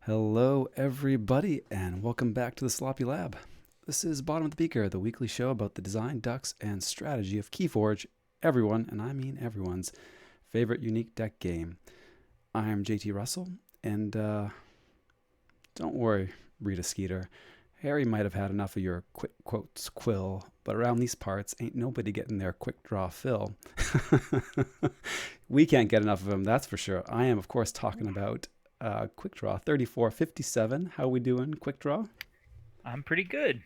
Hello, everybody, and welcome back to the Sloppy Lab. This is Bottom of the Beaker, the weekly show about the design, ducks, and strategy of Keyforge, everyone, and I mean everyone's, favorite unique deck game. I am JT Russell, and don't worry, Rita Skeeter. Harry might have had enough of your quick quotes quill, but around these parts, ain't nobody getting their quick draw fill. We can't get enough of him, that's for sure. I am, of course, talking about quick draw 3457. How we doing, quick draw? I'm pretty good.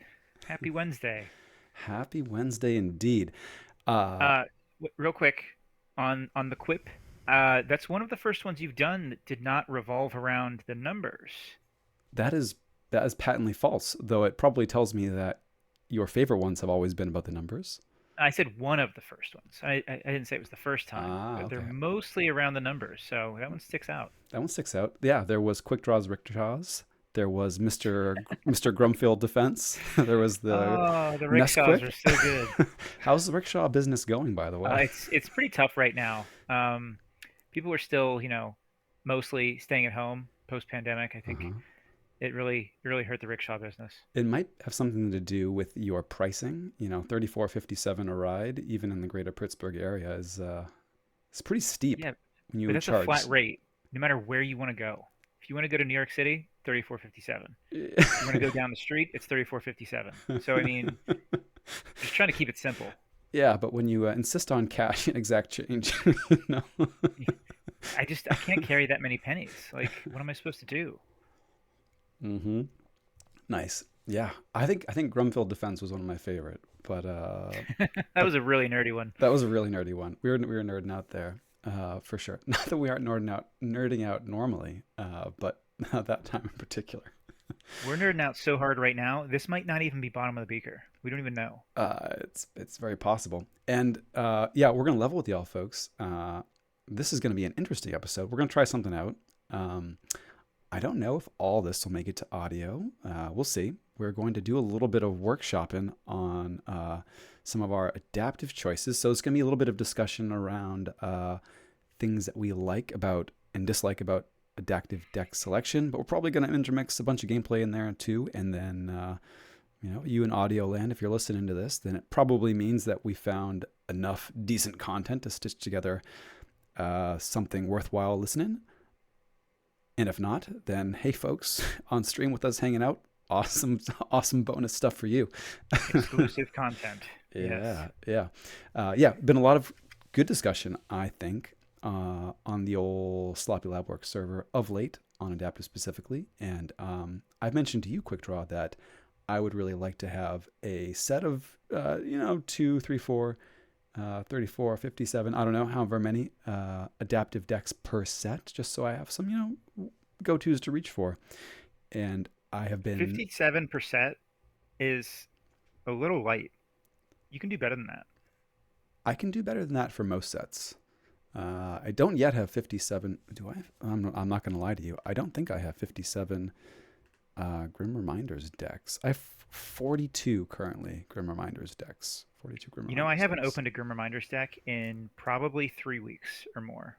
Happy Wednesday. Happy Wednesday indeed. Uh, Uh, Real quick on the quip. That's one of the first ones you've done that did not revolve around the numbers. that is that is patently false, though it probably tells me that your favorite ones have always been about the numbers. I said one of the first ones. I didn't say it was the first time, Ah, but they're okay. mostly around the numbers, so that one sticks out. That one sticks out. Yeah, there was quick draws, rickshaws. There was Mr. Grumfield defense. There was the Oh, the rickshaws are Nesquik. so good. How's the rickshaw business going, by the way? It's pretty tough right now. People are still, mostly staying at home post-pandemic. I think Uh-huh. it really hurt the rickshaw business. It might have something to do with your pricing. 34.57 a ride, even in the greater Pittsburgh area, is it's pretty steep Yeah, when but you that's a flat charge. rate, no matter where you want to go. If you want to go to New York City, 34.57. You want to go down the street, it's 34.57. So I mean, just trying to keep it simple. Yeah, but when you insist on cash and exact change, you know. I can't carry that many pennies. Like, what am I supposed to do? Mm-hmm. Nice. Yeah, I think Grumfield Defense was one of my favorite, but That but was a really nerdy one. that was a really nerdy one. We were nerding out there, for sure. Not that we aren't nerding out normally, but that time in particular. We're nerding out so hard right now. This might not even be bottom of the beaker. We don't even know. It's very possible. And yeah, we're gonna level with y'all, folks. This is gonna be an interesting episode. We're gonna try something out. Um, I don't know if all this will make it to audio. We'll see. We're going to do a little bit of workshopping on some of our adaptive choices. So it's going to be a little bit of discussion around things that we like about and dislike about adaptive deck selection. But we're probably going to intermix a bunch of gameplay in there too. And then, you in audio land, if you're listening to this, then it probably means that we found enough decent content to stitch together something worthwhile listening. And if not, then hey, folks, on stream with us hanging out, awesome, awesome bonus stuff for you. Exclusive content. Yes. Yeah. Been a lot of good discussion, I think, on the old Sloppy Lab Work server of late on adaptive specifically. And I've mentioned to you, Quick Draw, that I would really like to have a set of, 2, 3, 4, 34, 57, I don't know, however many adaptive decks per set, just so I have some, go tos to reach for. And I have been, 57% is a little light. You can do better than that. I can do better than that for most sets. I don't yet have 57. Do I? I'm not going to lie to you. I don't think I have 57 Grim Reminders decks. I have 42 currently Grim Reminders decks. 42 Grim I Reminders haven't decks. opened a Grim Reminders deck in probably 3 weeks or more.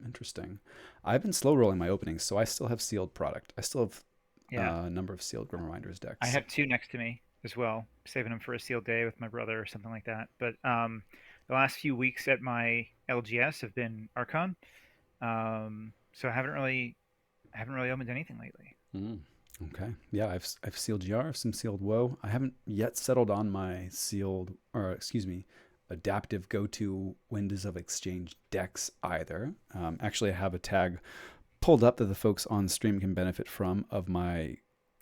Interesting. I've been slow rolling my openings, so I still have sealed product. I still have Yeah. a number of sealed Grim Reminders I decks. have two next to me as well, saving them for a sealed day with my brother or something like that. But the last few weeks at my LGS have been Archon, so I haven't really opened anything lately. Mm, okay. Yeah, I've sealed GR, some sealed Woe. I haven't yet settled on my sealed, or excuse me, adaptive go-to Windows of Exchange decks either. Actually, I have a tag pulled up that the folks on stream can benefit from of my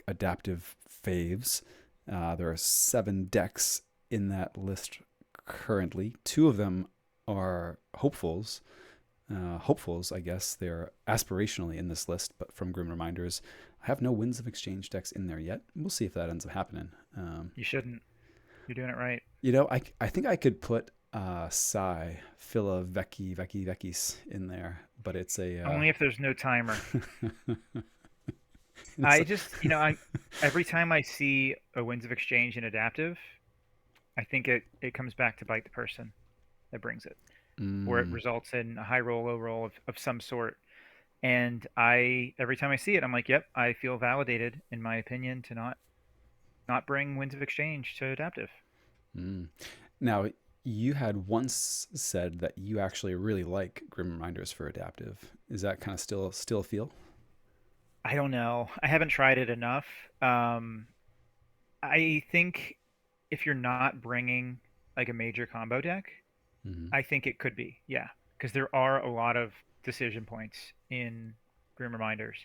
adaptive faves. There are 7 decks in that list currently. 2 of them are hopefuls, I guess. They're aspirationally in this list, but from Grim Reminders. I have no Winds of Exchange decks in there yet. We'll see if that ends up happening. You shouldn't. You're doing it right. I think I could put Psy, Phila, Vekis in there, but it's a. Only if there's no timer. It's I a just, every time I see a Winds of Exchange in adaptive, I think it comes back to bite the person that brings it, or it mm, results in a high roll, low roll of some sort. And every time I see it, I'm like, yep, I feel validated in my opinion to not bring Winds of Exchange to adaptive. Mm. Now, you had once said that you actually really like Grim Reminders for adaptive. Is that kind of still a feel? I don't know. I haven't tried it enough. Um, I think if you're not bringing like a major combo deck, Hmm. I think it could be, yeah, because there are a lot of decision points in Grim Reminders.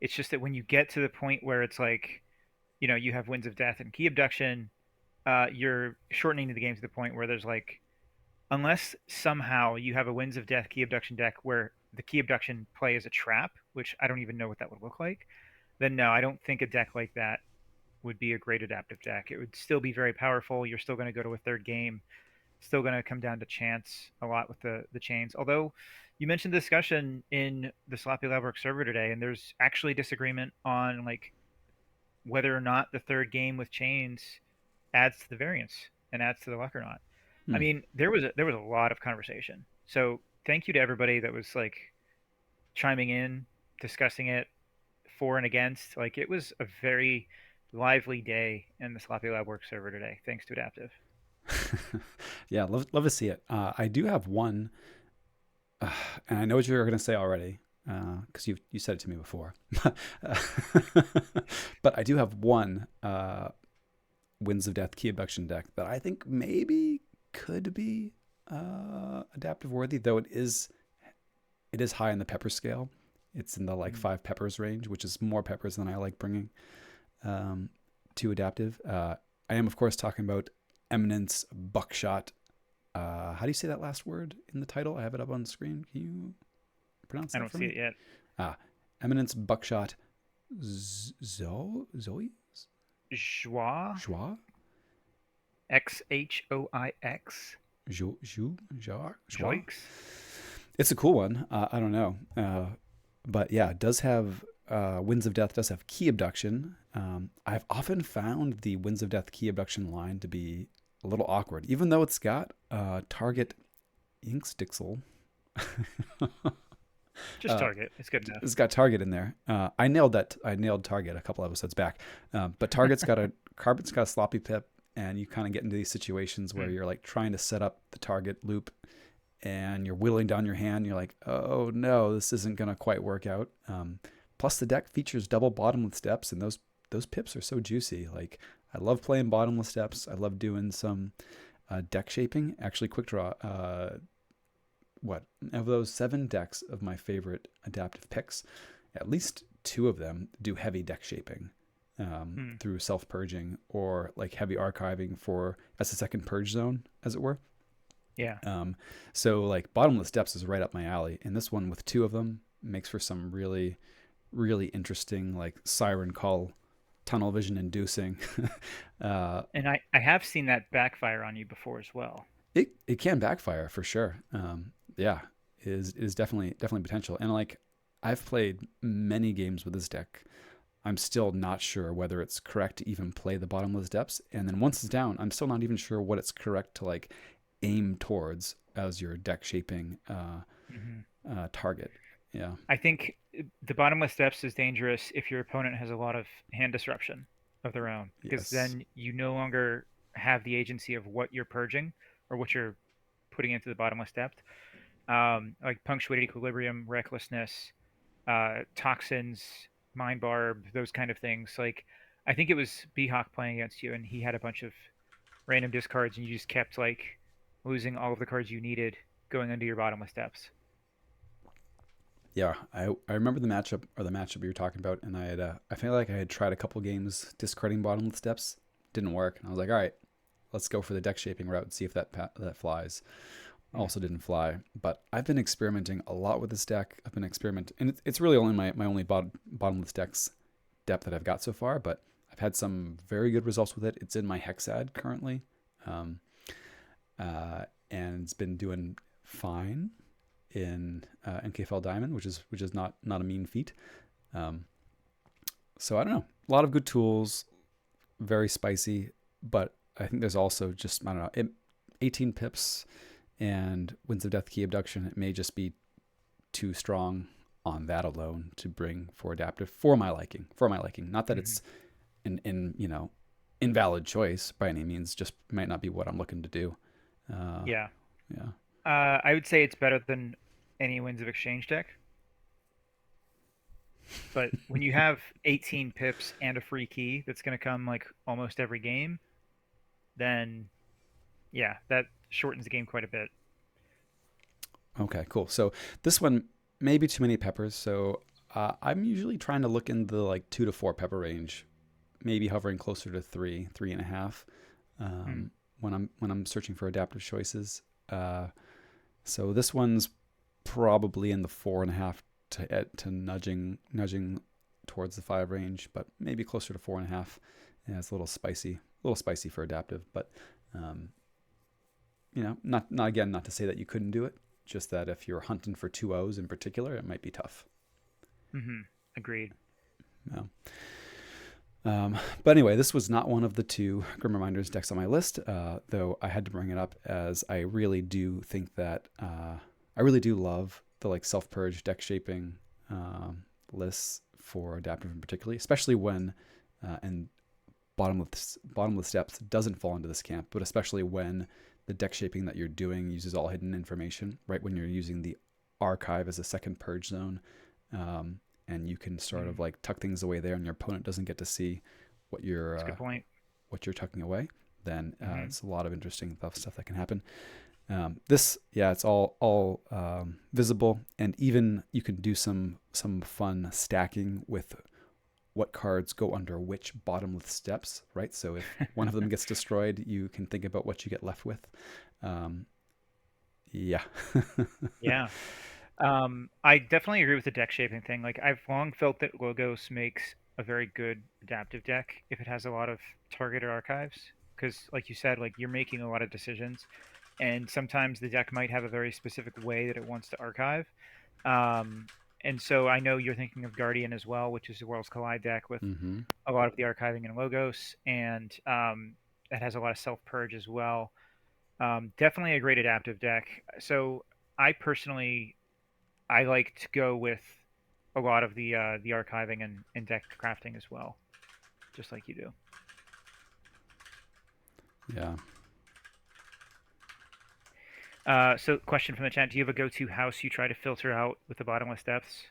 It's just that when you get to the point where it's like, you have Winds of Death and Key Abduction, you're shortening the game to the point where there's like, unless somehow you have a Winds of Death Key Abduction deck where the Key Abduction play is a trap, which I don't even know what that would look like, then no, I don't think a deck like that would be a great adaptive deck. It would still be very powerful. You're still going to go to a third game. Still going to come down to chance a lot with the chains. Although you mentioned discussion in the Sloppy Labwork server today, and there's actually disagreement on like whether or not the third game with chains adds to the variance and adds to the luck or not. I Hmm. mean, there was a lot of conversation. So thank you to everybody that was like chiming in, discussing it for and against. Like it was a very lively day in the Sloppy Lab Work server today, thanks to Adaptive. Yeah, love to see it. I do have one, and I know what you're going to say already because you said it to me before. But I do have one Winds of Death Key Abduction deck that I think maybe could be adaptive worthy, though it is high in the pepper scale. It's in the like Mm. 5 peppers range, which is more peppers than I like bringing um, to adaptive. I am, of course, talking about Eminence Buckshot. How do you say that last word in the title? I have it up on the screen. Can you pronounce I that don't for see me? it yet. Ah, Eminence Buckshot Zoe? Joie, Joie? Xoix, Joie? Joix. It's a cool one. I don't know. But yeah, it does have Winds of Death does have key abduction. I've often found the Winds of Death key abduction line to be a little awkward, even though it's got target Inkstixel. Just uh, target. It's good enough. it's got target in there. I nailed that. I nailed target a couple episodes back. But target's got a carbon's got a sloppy pip, and you kind of get into these situations where Hmm. you're like trying to set up the target loop and you're whittling down your hand. You're like, oh no, this isn't gonna quite work out. Plus, the deck features double bottomless steps, and those pips are so juicy. Like, I love playing bottomless steps. I love doing some deck shaping. Actually, quick draw. What of those 7 decks of my favorite adaptive picks? At least 2 of them do heavy deck shaping. Hmm. Through self purging or like heavy archiving for as a second purge zone, as it were. Yeah. Um, so like bottomless depths is right up my alley, and this one with 2 of them makes for some really interesting like siren call, tunnel vision inducing. uh, And I have seen that backfire on you before as well. it can backfire for sure. Yeah, it is definitely potential, and like I've played many games with this deck. I'm still not sure whether it's correct to even play the bottomless depths, and then once it's down, I'm still not even sure what it's correct to like aim towards as your deck shaping Hmm. target. Yeah. I think the bottomless depths is dangerous if your opponent has a lot of hand disruption of their own, because Yes. then you no longer have the agency of what you're purging or what you're putting into the bottomless depth. Like punctuated equilibrium, recklessness, toxins, mind barb, those kind of things. Like I think it was Behawk playing against you, and he had a bunch of random discards, and you just kept like losing all of the cards you needed going into your bottomless depths. Yeah. I remember the matchup you were talking about, and I feel like I had tried a couple games discarding bottomless steps, didn't work, and I was like, all right, let's go for the deck shaping route and see if that flies. Mm. Also didn't fly, but I've been experimenting a lot with this deck. I've been experimenting, and it's really only my only bottomless decks depth that I've got so far, but I've had some very good results with it. It's in my Hexad currently, um, and it's been doing fine in NKFL Diamond, which is not a mean feat. Um, so I don't know, a lot of good tools, very spicy, but I think there's also just I don't know, 18 pips and Winds of Death Key Abduction. It may just be too strong on that alone to bring for adaptive for my liking. For my liking, not that Hmm. it's an invalid choice by any means. Just might not be what I'm looking to do. Uh, Yeah. yeah. I would say it's better than any Winds of Exchange deck. But when you have 18 pips and a free key that's going to come like almost every game, then yeah, that shortens the game quite a bit. Okay, cool. So this one maybe too many peppers. So I'm usually trying to look in the like 2 to 4 pepper range, maybe hovering closer to 3, 3.5. Hmm. When I'm searching for adaptive choices. So this one's probably in the 4.5 to nudging towards the 5 range, but maybe closer to 4.5. Yeah, it's a little spicy for adaptive, but um, not again, not to say that you couldn't do it, just that if you're hunting for 2 O's in particular, it might be tough. Hmm. Agreed. Yeah. But anyway, this was not one of the 2 Grim Reminders decks on my list, though I had to bring it up as I really do think that I really do love the like self purge deck shaping lists for adaptive in particular, especially when and bottomless depths doesn't fall into this camp, but especially when the deck shaping that you're doing uses all hidden information, right? When you're using the archive as a second purge zone, and you can sort of Mm, like tuck things away there, and your opponent doesn't get to see what you're that's a good point. tucking away. Then Hmm. it's a lot of interesting stuff that can happen. This, yeah, it's all visible, and even you can do some fun stacking with what cards go under which bottomless steps, right? So if one of them gets destroyed, you can think about what you get left with. Um, yeah. Yeah. I definitely agree with the deck shaping thing. Like I've long felt that Logos makes a very good adaptive deck if it has a lot of targeted archives. Because, like you said, like you're making a lot of decisions, and sometimes the deck might have a very specific way that it wants to archive. Um, and so I know you're thinking of Guardian as well, which is the Worlds Collide deck with Mm-hmm. a lot of the archiving in Logos, and that has a lot of self purge as well. Definitely a great adaptive deck. So I personally I like to go with a lot of the archiving and deck crafting as well, just like you do. Yeah. So, question from the chat: do you have a go-to house you try to filter out with the bottomless depths?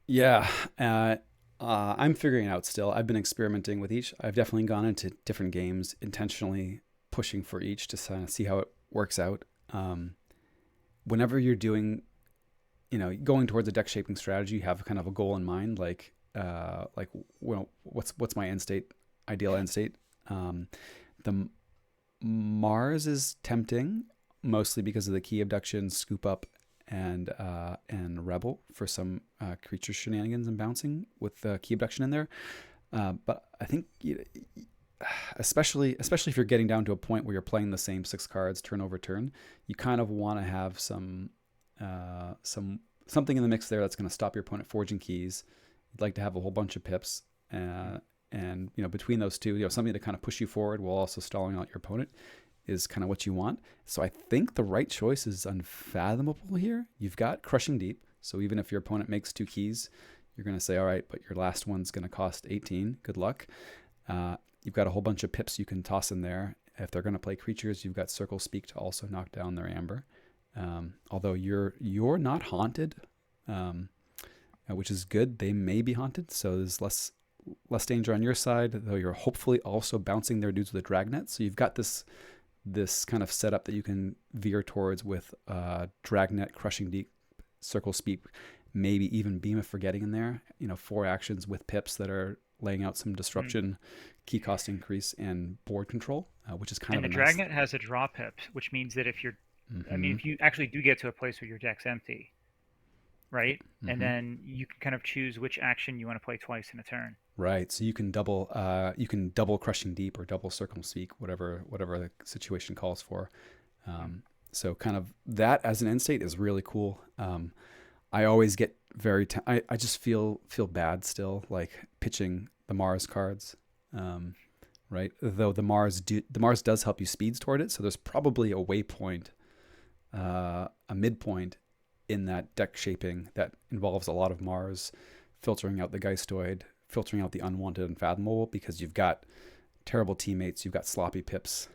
Yeah. Uh, I'm figuring it out still. I've been experimenting with each. I've definitely gone into different games intentionally pushing for each to kind of see how it works out. Um, Whenever you're doing, going towards a deck shaping strategy, you have kind of a goal in mind, like, well, what's my end state, ideal end state. The Mars is tempting, mostly because of the key abduction, scoop up, and rebel for some creature shenanigans and bouncing with the key abduction in there. But I think especially if you're getting down to a point where you're playing the same 6 cards turn over turn, you kind of want to have some something in the mix there that's going to stop your opponent forging keys. You'd like to have a whole bunch of pips, and between those two, something to kind of push you forward while also stalling out your opponent is kind of what you want. So I think the right choice is Unfathomable here. You've got Crushing Deep, so even if your opponent makes 2 keys, you're going to say, all right, but your last one's going to cost 18. Good luck. You've got a whole bunch of pips you can toss in there. If they're going to play creatures, you've got Circle Speak to also knock down their Amber. Although you're not haunted, which is good. They may be haunted, so there's less danger on your side. Though you're hopefully also bouncing their dudes with a Dragnet, so you've got this kind of setup that you can veer towards with Dragnet, Crushing Deep, Circle Speak, maybe even Beam of Forgetting in there. 4 actions with pips that are laying out some Mm. disruption, key cost increase, and board control, which is kind And of the a nice. Dragnet has a draw pip, which means that if you're, I mean, Mm-hmm. if you actually do get to a place where your deck's empty, right, and Mm-hmm. then you can kind of choose which action you want to play twice in a turn. Right. So you can double Crushing Deep or double Circle Speak, whatever the situation calls for. Mm. Um, so kind of that as an end state is really cool. I always get I just feel bad still, like pitching the Mars cards. Right. Though the Mars does help you speeds toward it. So there's probably a waypoint, a midpoint in that deck shaping that involves a lot of Mars, filtering out the Geistoid, filtering out the unwanted unfathomable, because you've got terrible teammates, you've got sloppy pips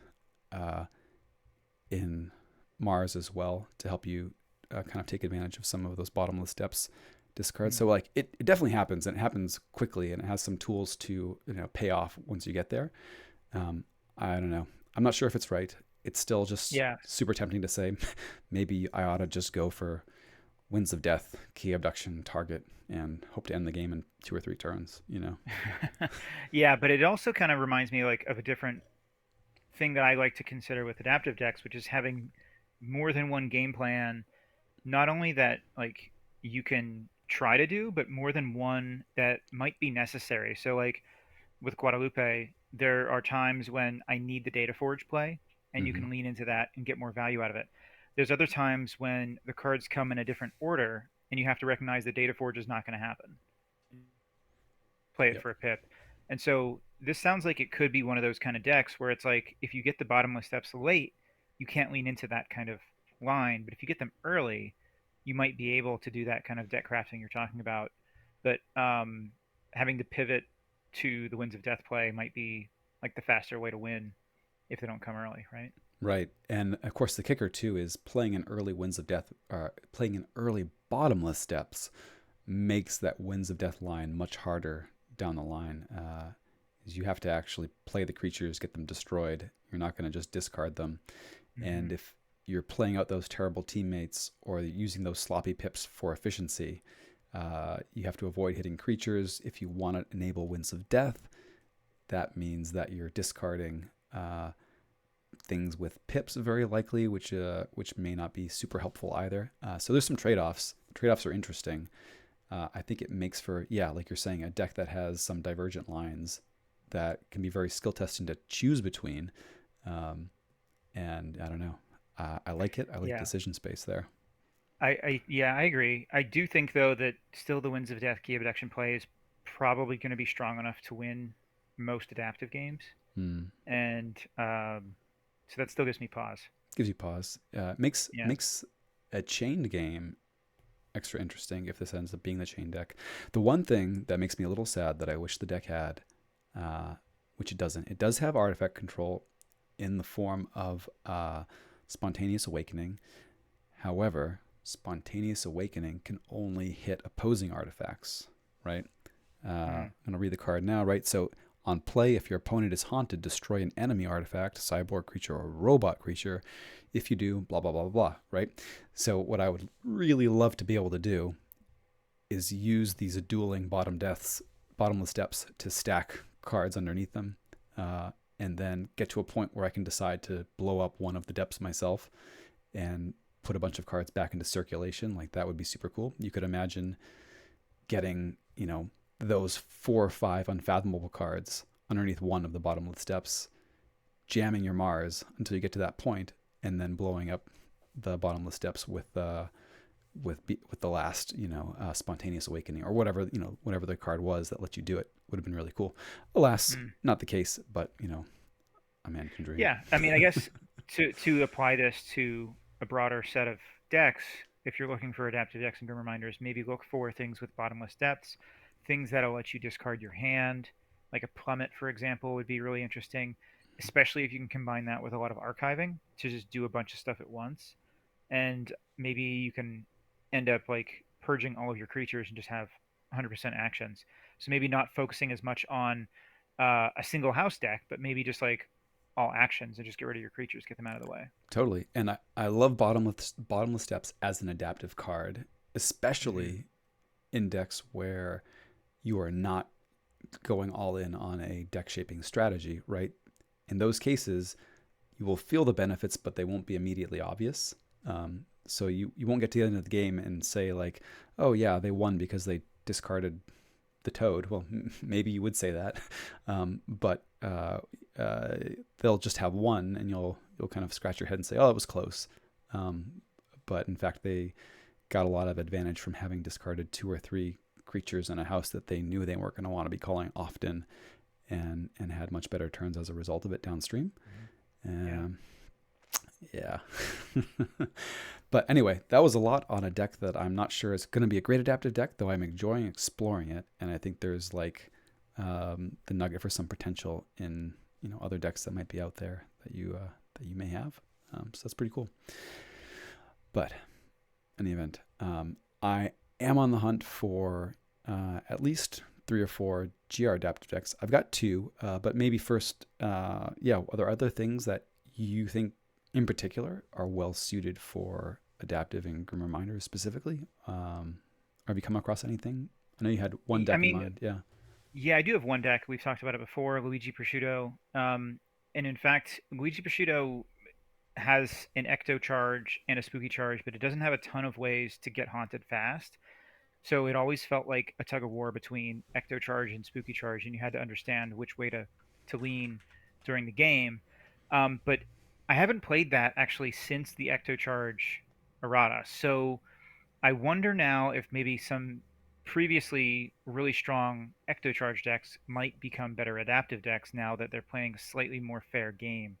in Mars as well to help you kind of take advantage of some of those bottomless depths discards. So like it definitely happens, and it happens quickly, and it has some tools to pay off once you get there. I don't know. I'm not sure if it's right. It's still just Yeah. super tempting to say maybe I ought to just go for Winds of Death, key abduction, target, and hope to end the game in 2 or 3 turns. Yeah, but it also kind of reminds me like of a different thing that I like to consider with adaptive decks, which is having more than one game plan, not only that like you can try to do, but more than one that might be necessary. So like with Guadalupe, there are times when I need the Data Forge play, and you Mm-hmm. can lean into that and get more value out of it. There's other times when the cards come in a different order, and you have to recognize the Data Forge is not going to happen. Play it Yep. for a pip. And so this sounds like it could be one of those kind of decks where it's like if you get the bottomless steps late, you can't lean into that kind of line. But if you get them early, you might be able to do that kind of deck crafting you're talking about. But having to pivot to the Winds of Death play might be like the faster way to win if they don't come early, right? Right. And of course, the kicker too is playing an early Winds of Death, playing an early bottomless steps makes that Winds of Death line much harder down the line. Is you have to actually play the creatures, get them destroyed. You're not going to just discard them. Mm-hmm. And if you're playing out those terrible teammates or using those sloppy pips for efficiency, you have to avoid hitting creatures. If you want to enable Winds of Death, that means that you're discarding things with pips very likely, which may not be super helpful either. So there's some trade-offs. Trade-offs are interesting. I think it makes for, yeah, like you're saying, a deck that has some divergent lines that can be very skill testing to choose between. And I don't know. I like it. I like Yeah. decision space there. Yeah, I agree. I do think though that still the Winds of Death key abduction play is probably going to be strong enough to win most adaptive games, Hmm. and so that still gives me pause. Gives you pause. Makes Yeah. makes a chained game extra interesting if this ends up being the chain deck. The one thing that makes me a little sad that I wish the deck had, uh, which it doesn't, it does have artifact control in the form of Spontaneous Awakening. However, Spontaneous Awakening can only hit opposing artifacts, right? I'm Mm. going to read the card now, right? So on play, if your opponent is haunted, destroy an enemy artifact, cyborg creature, or robot creature. If you do, blah, blah, blah, blah, blah, right? So what I would really love to be able to do is use these dueling bottomless depths to stack cards underneath them, and then get to a point where I can decide to blow up one of the depths myself and put a bunch of cards back into circulation. Like that would be super cool. You could imagine getting, those 4 or 5 unfathomable cards underneath one of the bottomless steps, jamming your Mars until you get to that point, and then blowing up the bottomless steps with the last Spontaneous Awakening or whatever the card was that let you do it. Would have been really cool. Alas, Mm. not the case, but a man can dream. Yeah, I mean, I guess to apply this to a broader set of decks, if you're looking for adaptive decks and grim reminders, maybe look for things with bottomless depths, things that'll let you discard your hand, like a plummet, for example, would be really interesting, especially if you can combine that with a lot of archiving to just do a bunch of stuff at once. And maybe you can end up like purging all of your creatures and just have 100% actions. So maybe not focusing as much on a single house deck, but maybe just like all actions and just get rid of your creatures, get them out of the way. Totally. And I love bottomless steps as an adaptive card, Hmm. especially in decks where you are not going all in on a deck shaping strategy, right? In those cases, you will feel the benefits, but they won't be immediately obvious. So you won't get to the end of the game and say like, oh yeah, they won because they discarded the toad. Well, maybe you would say that, but uh, they'll just have one, and you'll kind of scratch your head and say, oh, it was close. But in fact, they got a lot of advantage from having discarded 2 or 3 creatures in a house that they knew they weren't going to want to be calling often, and had much better turns as a result of it downstream. Yeah. Um, Yeah. But anyway, that was a lot on a deck that I'm not sure is going to be a great adaptive deck, though I'm enjoying exploring it. And I think there's like the nugget for some potential in other decks that might be out there that you may have. So that's pretty cool. But in the event, I am on the hunt for at least 3 or 4 GR adaptive decks. I've got 2, but maybe first, yeah, are there other things that you think in particular are well suited for adaptive and Grim Reminders specifically? Have you come across anything? I know you had one I deck in mean, mind. Yeah. yeah, I do have one deck. We've talked about it before, Luigi Prosciutto. And in fact, Luigi Prosciutto has an Ecto charge and a Spooky charge, but it doesn't have a ton of ways to get haunted fast. So it always felt like a tug of war between Ecto Charge and Spooky Charge, and you had to understand which way to lean during the game. But I haven't played that actually since the Ecto Charge errata. So I wonder now if maybe some previously really strong Ecto Charge decks might become better adaptive decks now that they're playing a slightly more fair game.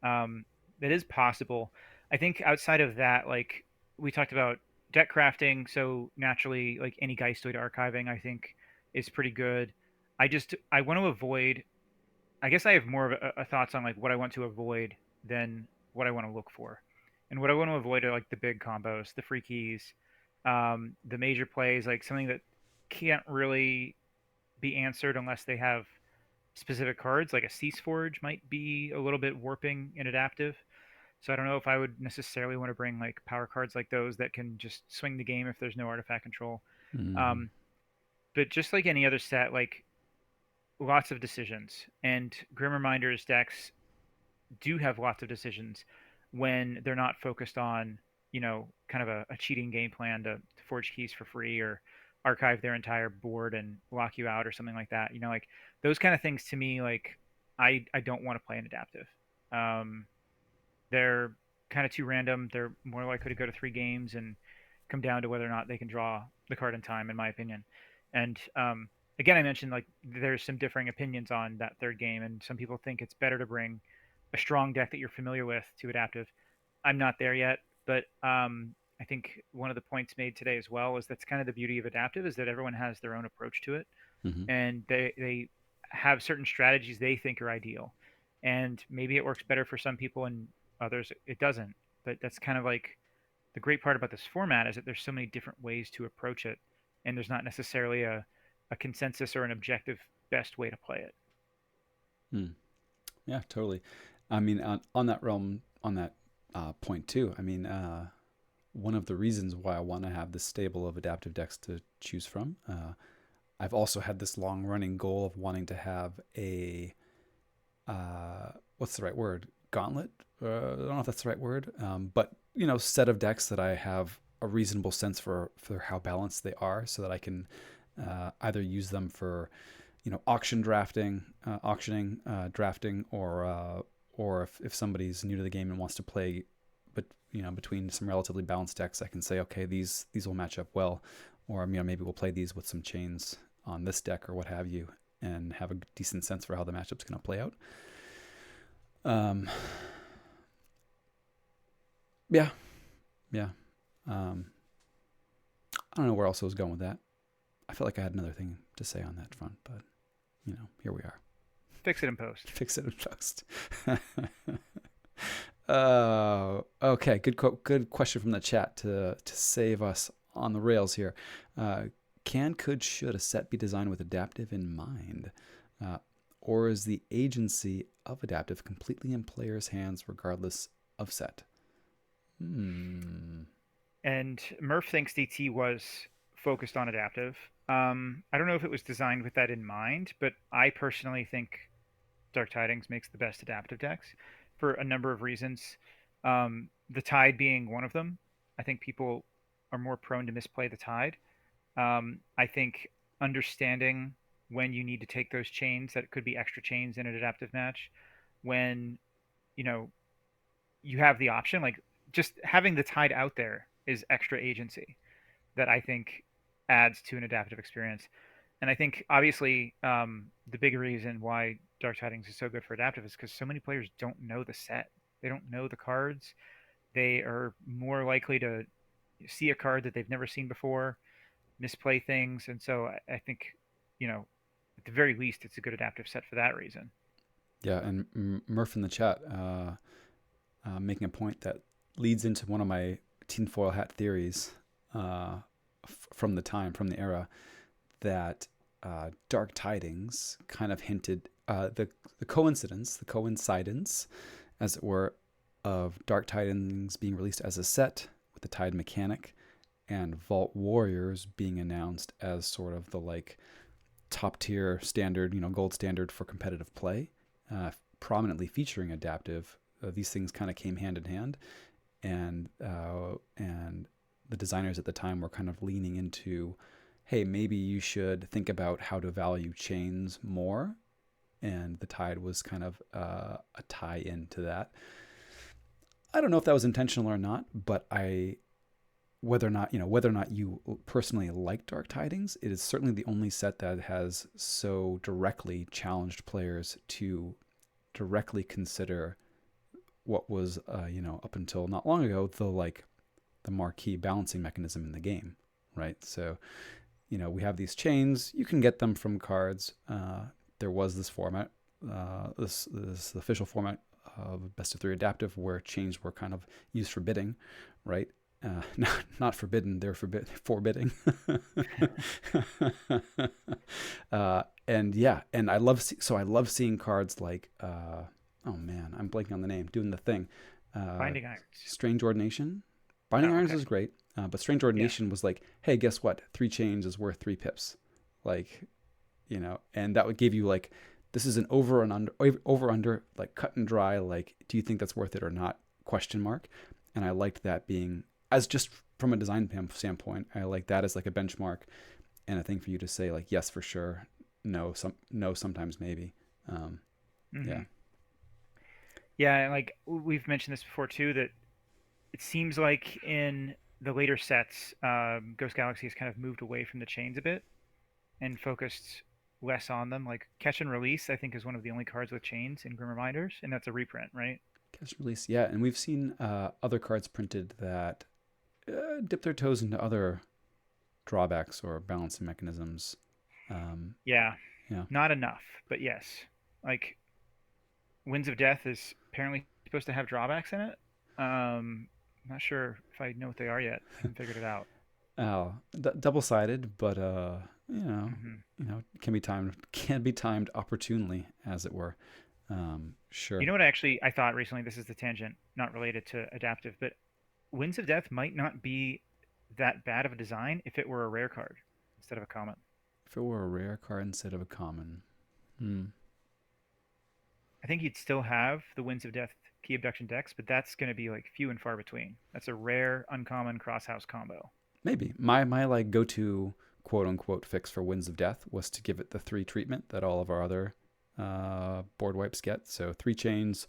Um, that is possible. I think outside of that, like we talked about deck crafting, so naturally, like any Geistoid archiving, I think is pretty good. I want to avoid. I guess I have more of a thoughts on like what I want to avoid than what I want to look for, and what I want to avoid are like the big combos, the free keys, the major plays, like something that can't really be answered unless they have specific cards, like a Cease Forge might be a little bit warping and adaptive. So I don't know if I would necessarily want to bring like power cards like those that can just swing the game if there's no artifact control. Mm-hmm. Um, but just like any other set, like lots of decisions. And Grim Reminders decks do have lots of decisions when they're not focused on, kind of a cheating game plan to forge keys for free or archive their entire board and lock you out or something like that. Like those kind of things to me, like I don't want to play an adaptive. Um, they're kind of too random. They're more likely to go to 3 games and come down to whether or not they can draw the card in time, in my opinion. And again, I mentioned like there's some differing opinions on that third game, and some people think it's better to bring a strong deck that you're familiar with to adaptive. I'm not there yet, but I think one of the points made today as well is that's kind of the beauty of adaptive is that everyone has their own approach to it, Mm-hmm. and they have certain strategies they think are ideal, and maybe it works better for some people and others it doesn't. But that's kind of like the great part about this format is that there's so many different ways to approach it, and there's not necessarily a consensus or an objective best way to play it. Mm. Yeah, totally. I mean, on that realm, on that point too. I mean, one of the reasons why I want to have this stable of adaptive decks to choose from. I've also had this long running goal of wanting to have a what's the right word? Gauntlet? I don't know if that's the right word, but set of decks that I have a reasonable sense for how balanced they are, so that I can either use them for auctioning, drafting, or if somebody's new to the game and wants to play, but between some relatively balanced decks, I can say, okay, these will match up well, or maybe we'll play these with some chains on this deck or what have you, and have a decent sense for how the matchup's going to play out. Um, yeah, yeah. Um, I don't know where else I was going with that. I felt like I had another thing to say on that front, but here we are. Fix it in post. Fix it in post. Okay. Good question from the chat to save us on the rails here. Could, should a set be designed with adaptive in mind? Or is the agency of adaptive completely in players' hands regardless of set? Hmm. And Murph thinks DT was focused on adaptive. I don't know if it was designed with that in mind, but I personally think Dark Tidings makes the best adaptive decks for a number of reasons. The Tide being one of them. I think people are more prone to misplay the Tide. I think understanding when you need to take those chains, that could be extra chains in an adaptive match, when you know you have the option, like just having the Tide out there is extra agency that I think adds to an adaptive experience. And I think obviously the big reason why Dark Tidings is so good for adaptive is because so many players don't know the set. They don't know the cards. They are more likely to see a card that they've never seen before, misplay things, and so I think, you know, at the very least, it's a good adaptive set for that reason. Yeah, and Murph in the chat making a point that leads into one of my tinfoil hat theories from the time, from the era, that Dark Tidings kind of hinted the coincidence, the coincidence, as it were, of Dark Tidings being released as a set with the Tide mechanic and Vault Warriors being announced as sort of the like top tier standard, gold standard for competitive play, prominently featuring adaptive. These things kind of came hand in hand, and the designers at the time were kind of leaning into, hey, maybe you should think about how to value chains more, and the Tide was kind of a tie in to that. I don't know if that was intentional or not, but whether or not you personally like Dark Tidings, it is certainly the only set that has so directly challenged players to directly consider what was up until not long ago the marquee balancing mechanism in the game, right? So we have these chains. You can get them from cards. There was this format, this official format of best of three adaptive, where chains were kind of used for bidding, right? Not forbidden, they're forbidding. And yeah, and I love seeing cards like oh man, I'm blanking on the name, doing the thing. Uh, Binding Irons. Strange Ordination. Binding Oh, Irons okay. is great, but Strange Yeah. Ordination was like, hey, guess what? 3 chains is worth 3 pips. Like, and that would give you like, this is an over under, like cut and dry. Like, do you think that's worth it or not? Question mark. And I liked that being, as just from a design standpoint, I like that as like a benchmark and a thing for you to say like, yes, for sure. No, sometimes maybe. Um, yeah. Hmm. Yeah, and like we've mentioned this before too, that it seems like in the later sets, Ghost Galaxy has kind of moved away from the chains a bit and focused less on them. Like Catch and Release, I think, is one of the only cards with chains in Grim Reminders, and that's a reprint, right? Cast release. Yeah. And we've seen other cards printed that dip their toes into other drawbacks or balancing mechanisms. Um, Yeah, yeah. not enough, but yes. Like Winds of Death is apparently supposed to have drawbacks in it. Not sure if I know what they are yet. I haven't figured it out. Double-sided, but Hmm. can be timed opportunely, as it were. You Sure. know what? Actually, I thought recently. This is the tangent, not related to adaptive, but Winds of Death might not be that bad of a design if it were a rare card instead of a common. If it were a rare card instead of a common. Hmm. I think you'd still have the Winds of Death key abduction decks, but that's going to be like few and far between. That's a rare uncommon crosshouse combo. Maybe my like go-to quote unquote fix for Winds of Death was to give it the 3 treatment that all of our other board wipes get. So 3 chains,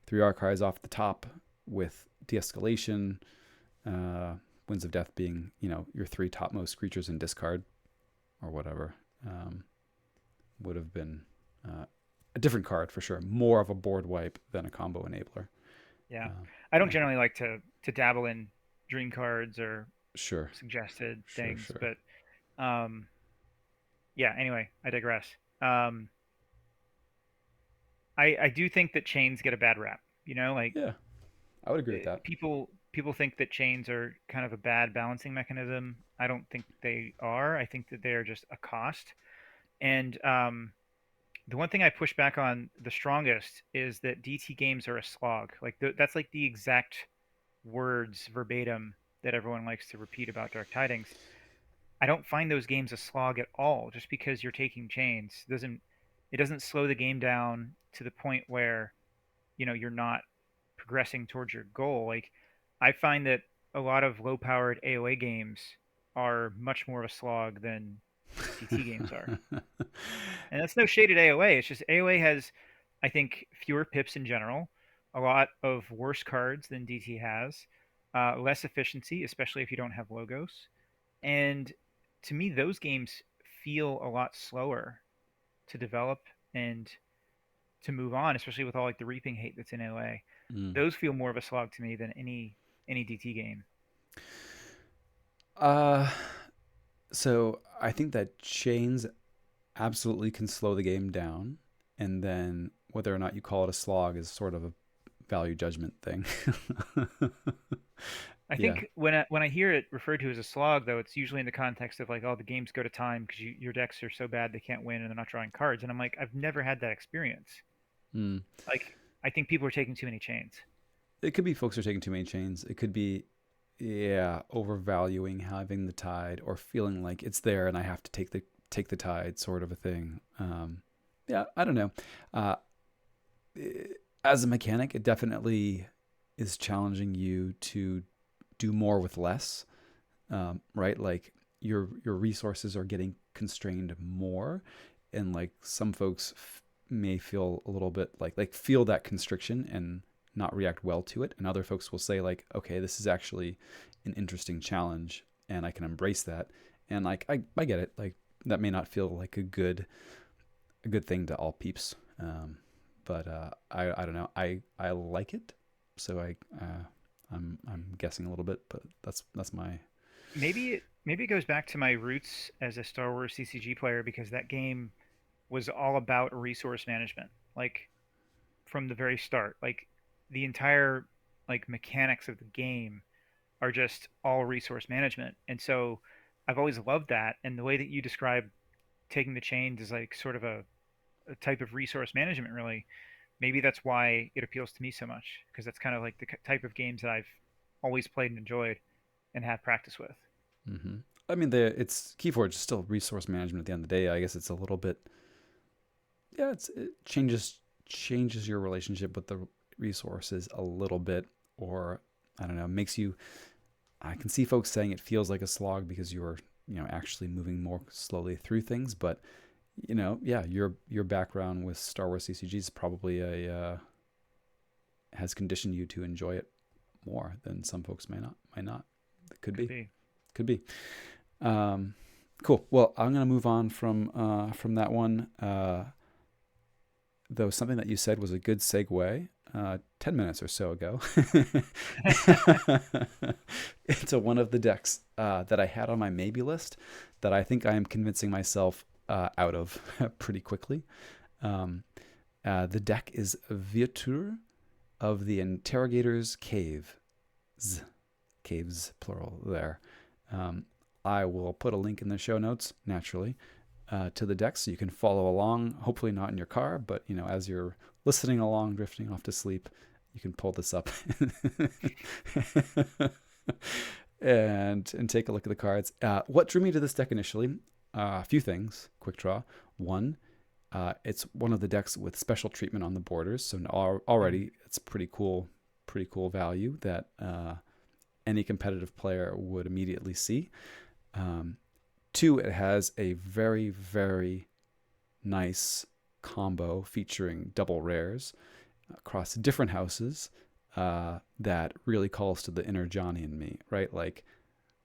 3 archives off the top with de-escalation. Uh, Winds of Death being your 3 topmost creatures in discard or whatever, would have been a different card for sure. More of a board wipe than a combo enabler. Yeah, Uh, I don't yeah, generally like to dabble in dream cards or sure, suggested sure, things, sure. but um, yeah. Anyway, I digress. Um, I do think that chains get a bad rap. You know, like Yeah, I would agree with that. people think that chains are kind of a bad balancing mechanism. I don't think they are. I think that they are just a cost. And the one thing I push back on the strongest is that DT games are a slog. Like that's like the exact words verbatim that everyone likes to repeat about Dark Tidings. I don't find those games a slog at all. Just because you're taking chains doesn't slow the game down to the point where you're not progressing towards your goal. Like I find that a lot of low-powered AOA games are much more of a slog than DT games are. And that's no shade at AOA. It's just AOA has, I think, fewer pips in general, a lot of worse cards than DT has, less efficiency, especially if you don't have logos. And to me, those games feel a lot slower to develop and to move on, especially with all like the reaping hate that's in AOA. Mm. Those feel more of a slog to me than any DT game. Uh, so I think that chains absolutely can slow the game down, and then whether or not you call it a slog is sort of a value judgment thing. I Yeah. think when I hear it referred to as a slog, though, it's usually in the context of like, oh, the games go to time because your decks are so bad they can't win and they're not drawing cards. And I'm like, I've never had that experience. Mm. Like, I think people are taking too many chains. It could be folks are taking too many chains. It could be, yeah, overvaluing having the tide or feeling like it's there and I have to take the tide, sort of a thing. Yeah, I don't know. Uh, as a mechanic, it definitely is challenging you to do more with less, right? Like your resources are getting constrained more, and like some folks may feel a little bit like feel that constriction and not react well to it, and other folks will say like, okay, this is actually an interesting challenge, and I can embrace that, and like I get it, like that may not feel like a good thing to all peeps. But I don't know. I like it, so I'm guessing a little bit, but that's my. Maybe it goes back to my roots as a Star Wars CCG player because that game was all about resource management. Like from the very start, like the entire like mechanics of the game are just all resource management. And so I've always loved that. And the way that you describe taking the chains is like sort of a type of resource management, really. Maybe that's why it appeals to me so much because that's kind of like the type of games that I've always played and enjoyed and have practice with. Hmm. I mean, it's Keyforge is still resource management at the end of the day. I guess it's a little bit. Yeah, it changes your relationship with the resources a little bit, or I don't know, makes you. I can see folks saying it feels like a slog because you're actually moving more slowly through things, but yeah, your background with Star Wars CCGs is probably a has conditioned you to enjoy it more than some folks may not. Might not. It could Could be. be. Could be. Um, cool. Well, I'm gonna move on from that one. Though something that you said was a good segue. 10 minutes or so ago, into one of the decks that I had on my maybe list that I think I am convincing myself out of pretty quickly. Um, the deck is Viatur of the Interrogator's Cave. Caves, plural, there. Um, I will put a link in the show notes, naturally, to the deck so you can follow along. Hopefully not in your car, but as you're listening along, drifting off to sleep, you can pull this up and take a look at the cards. What drew me to this deck initially? A few things. Quick draw. One, it's one of the decks with special treatment on the borders, so Mm. already it's pretty cool value that any competitive player would immediately see. Um, Two, it has a very, very nice combo featuring double rares across different houses that really calls to the inner Johnny in me, right? Like,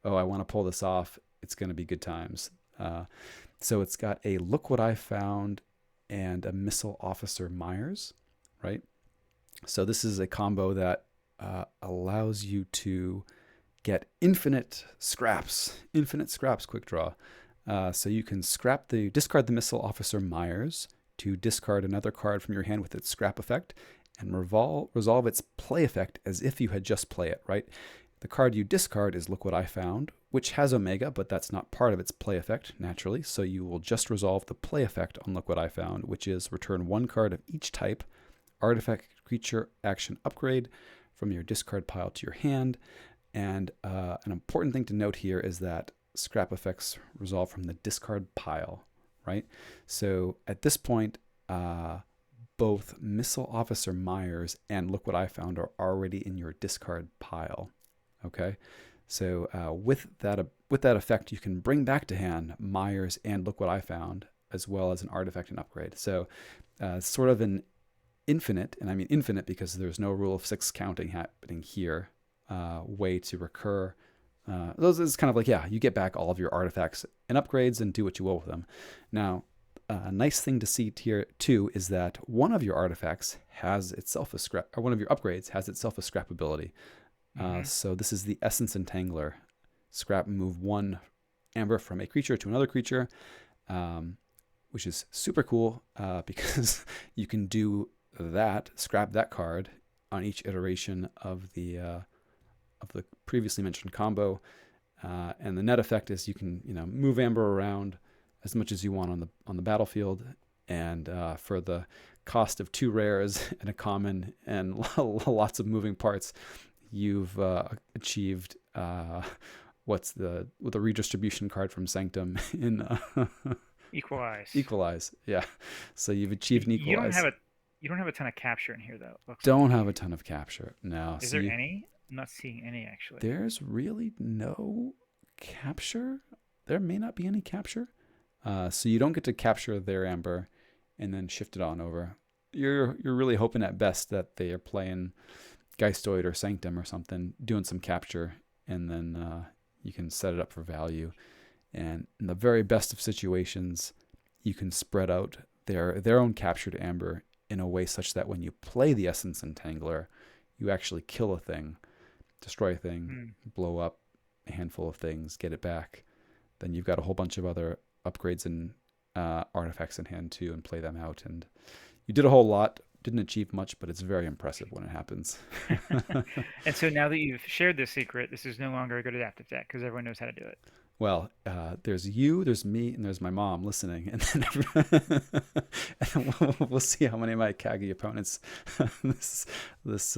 oh, I want to pull this off. It's going to be good times. So it's got a Look What I Found and a Missile Officer Myers, right? So this is a combo that allows you to get infinite scraps quick draw. So you can discard the Missile Officer Myers to discard another card from your hand with its scrap effect and resolve its play effect as if you had just play it, right? The card you discard is Look What I Found, which has Omega, but that's not part of its play effect, naturally. So you will just resolve the play effect on Look What I Found, which is return one card of each type, artifact, creature, action, upgrade from your discard pile to your hand. And an important thing to note here is that scrap effects resolve from the discard pile, right? So at this point, both Missile Officer Myers and Look What I Found are already in your discard pile. Okay, so with that effect, you can bring back to hand Myers and Look What I Found, as well as an artifact and upgrade. So sort of an infinite, and I mean infinite because there's no rule of six counting happening here, way to recur. Those is kind of like, yeah, you get back all of your artifacts and upgrades and do what you will with them. Now, a nice thing to see here too is that one of your artifacts has itself a scrap, or one of your upgrades has itself a scrap ability. Mm-hmm. So this is the Essence Entangler. Scrap move 1 amber from a creature to another creature, which is super cool because you can do that, scrap that card on each iteration of the previously mentioned combo. And the net effect is you can move amber around as much as you want on the battlefield, and for the cost of 2 rares and a common and lots of moving parts, you've achieved what's the redistribution card from Sanctum in Equalize. Equalize. Yeah, so you've achieved an You don't have Equalize. a ton of capture in here though. It looks Don't like. have a ton of capture. No, Is so there any? I'm not seeing any actually. there's really no capture. There may not be any capture. So you don't get to capture their amber and then shift it on over. You're really hoping at best that they are playing Geistoid or Sanctum or something, doing some capture, and then you can set it up for value. And in the very best of situations, you can spread out their own captured amber in a way such that when you play the Essence Entangler, you actually kill a thing, destroy a thing, Hmm. blow up a handful of things, get it back. Then you've got a whole bunch of other upgrades and artifacts in hand too, and play them out. And you did a whole lot, didn't achieve much, but it's very impressive when it happens. And so now that you've shared this secret, this is no longer a good adaptive deck because everyone knows how to do it. Well, there's you, there's me, and there's my mom listening, and then and we'll see how many of my Kagi opponents this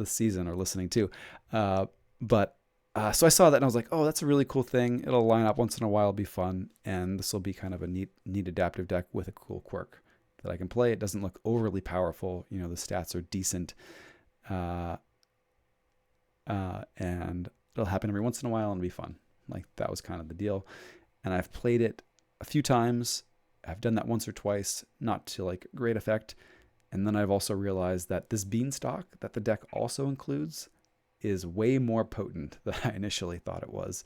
season are listening too. But so I saw that and I was like, oh, that's a really cool thing. It'll line up once in a while, it'll be fun, and this will be kind of a neat adaptive deck with a cool quirk that I can play. It doesn't look overly powerful. The stats are decent, and it'll happen every once in a while and be fun. Like, that was kind of the deal. And I've played it a few times. I've done that once or twice, not to like great effect. And then I've also realized that this beanstalk that the deck also includes is way more potent than I initially thought it was.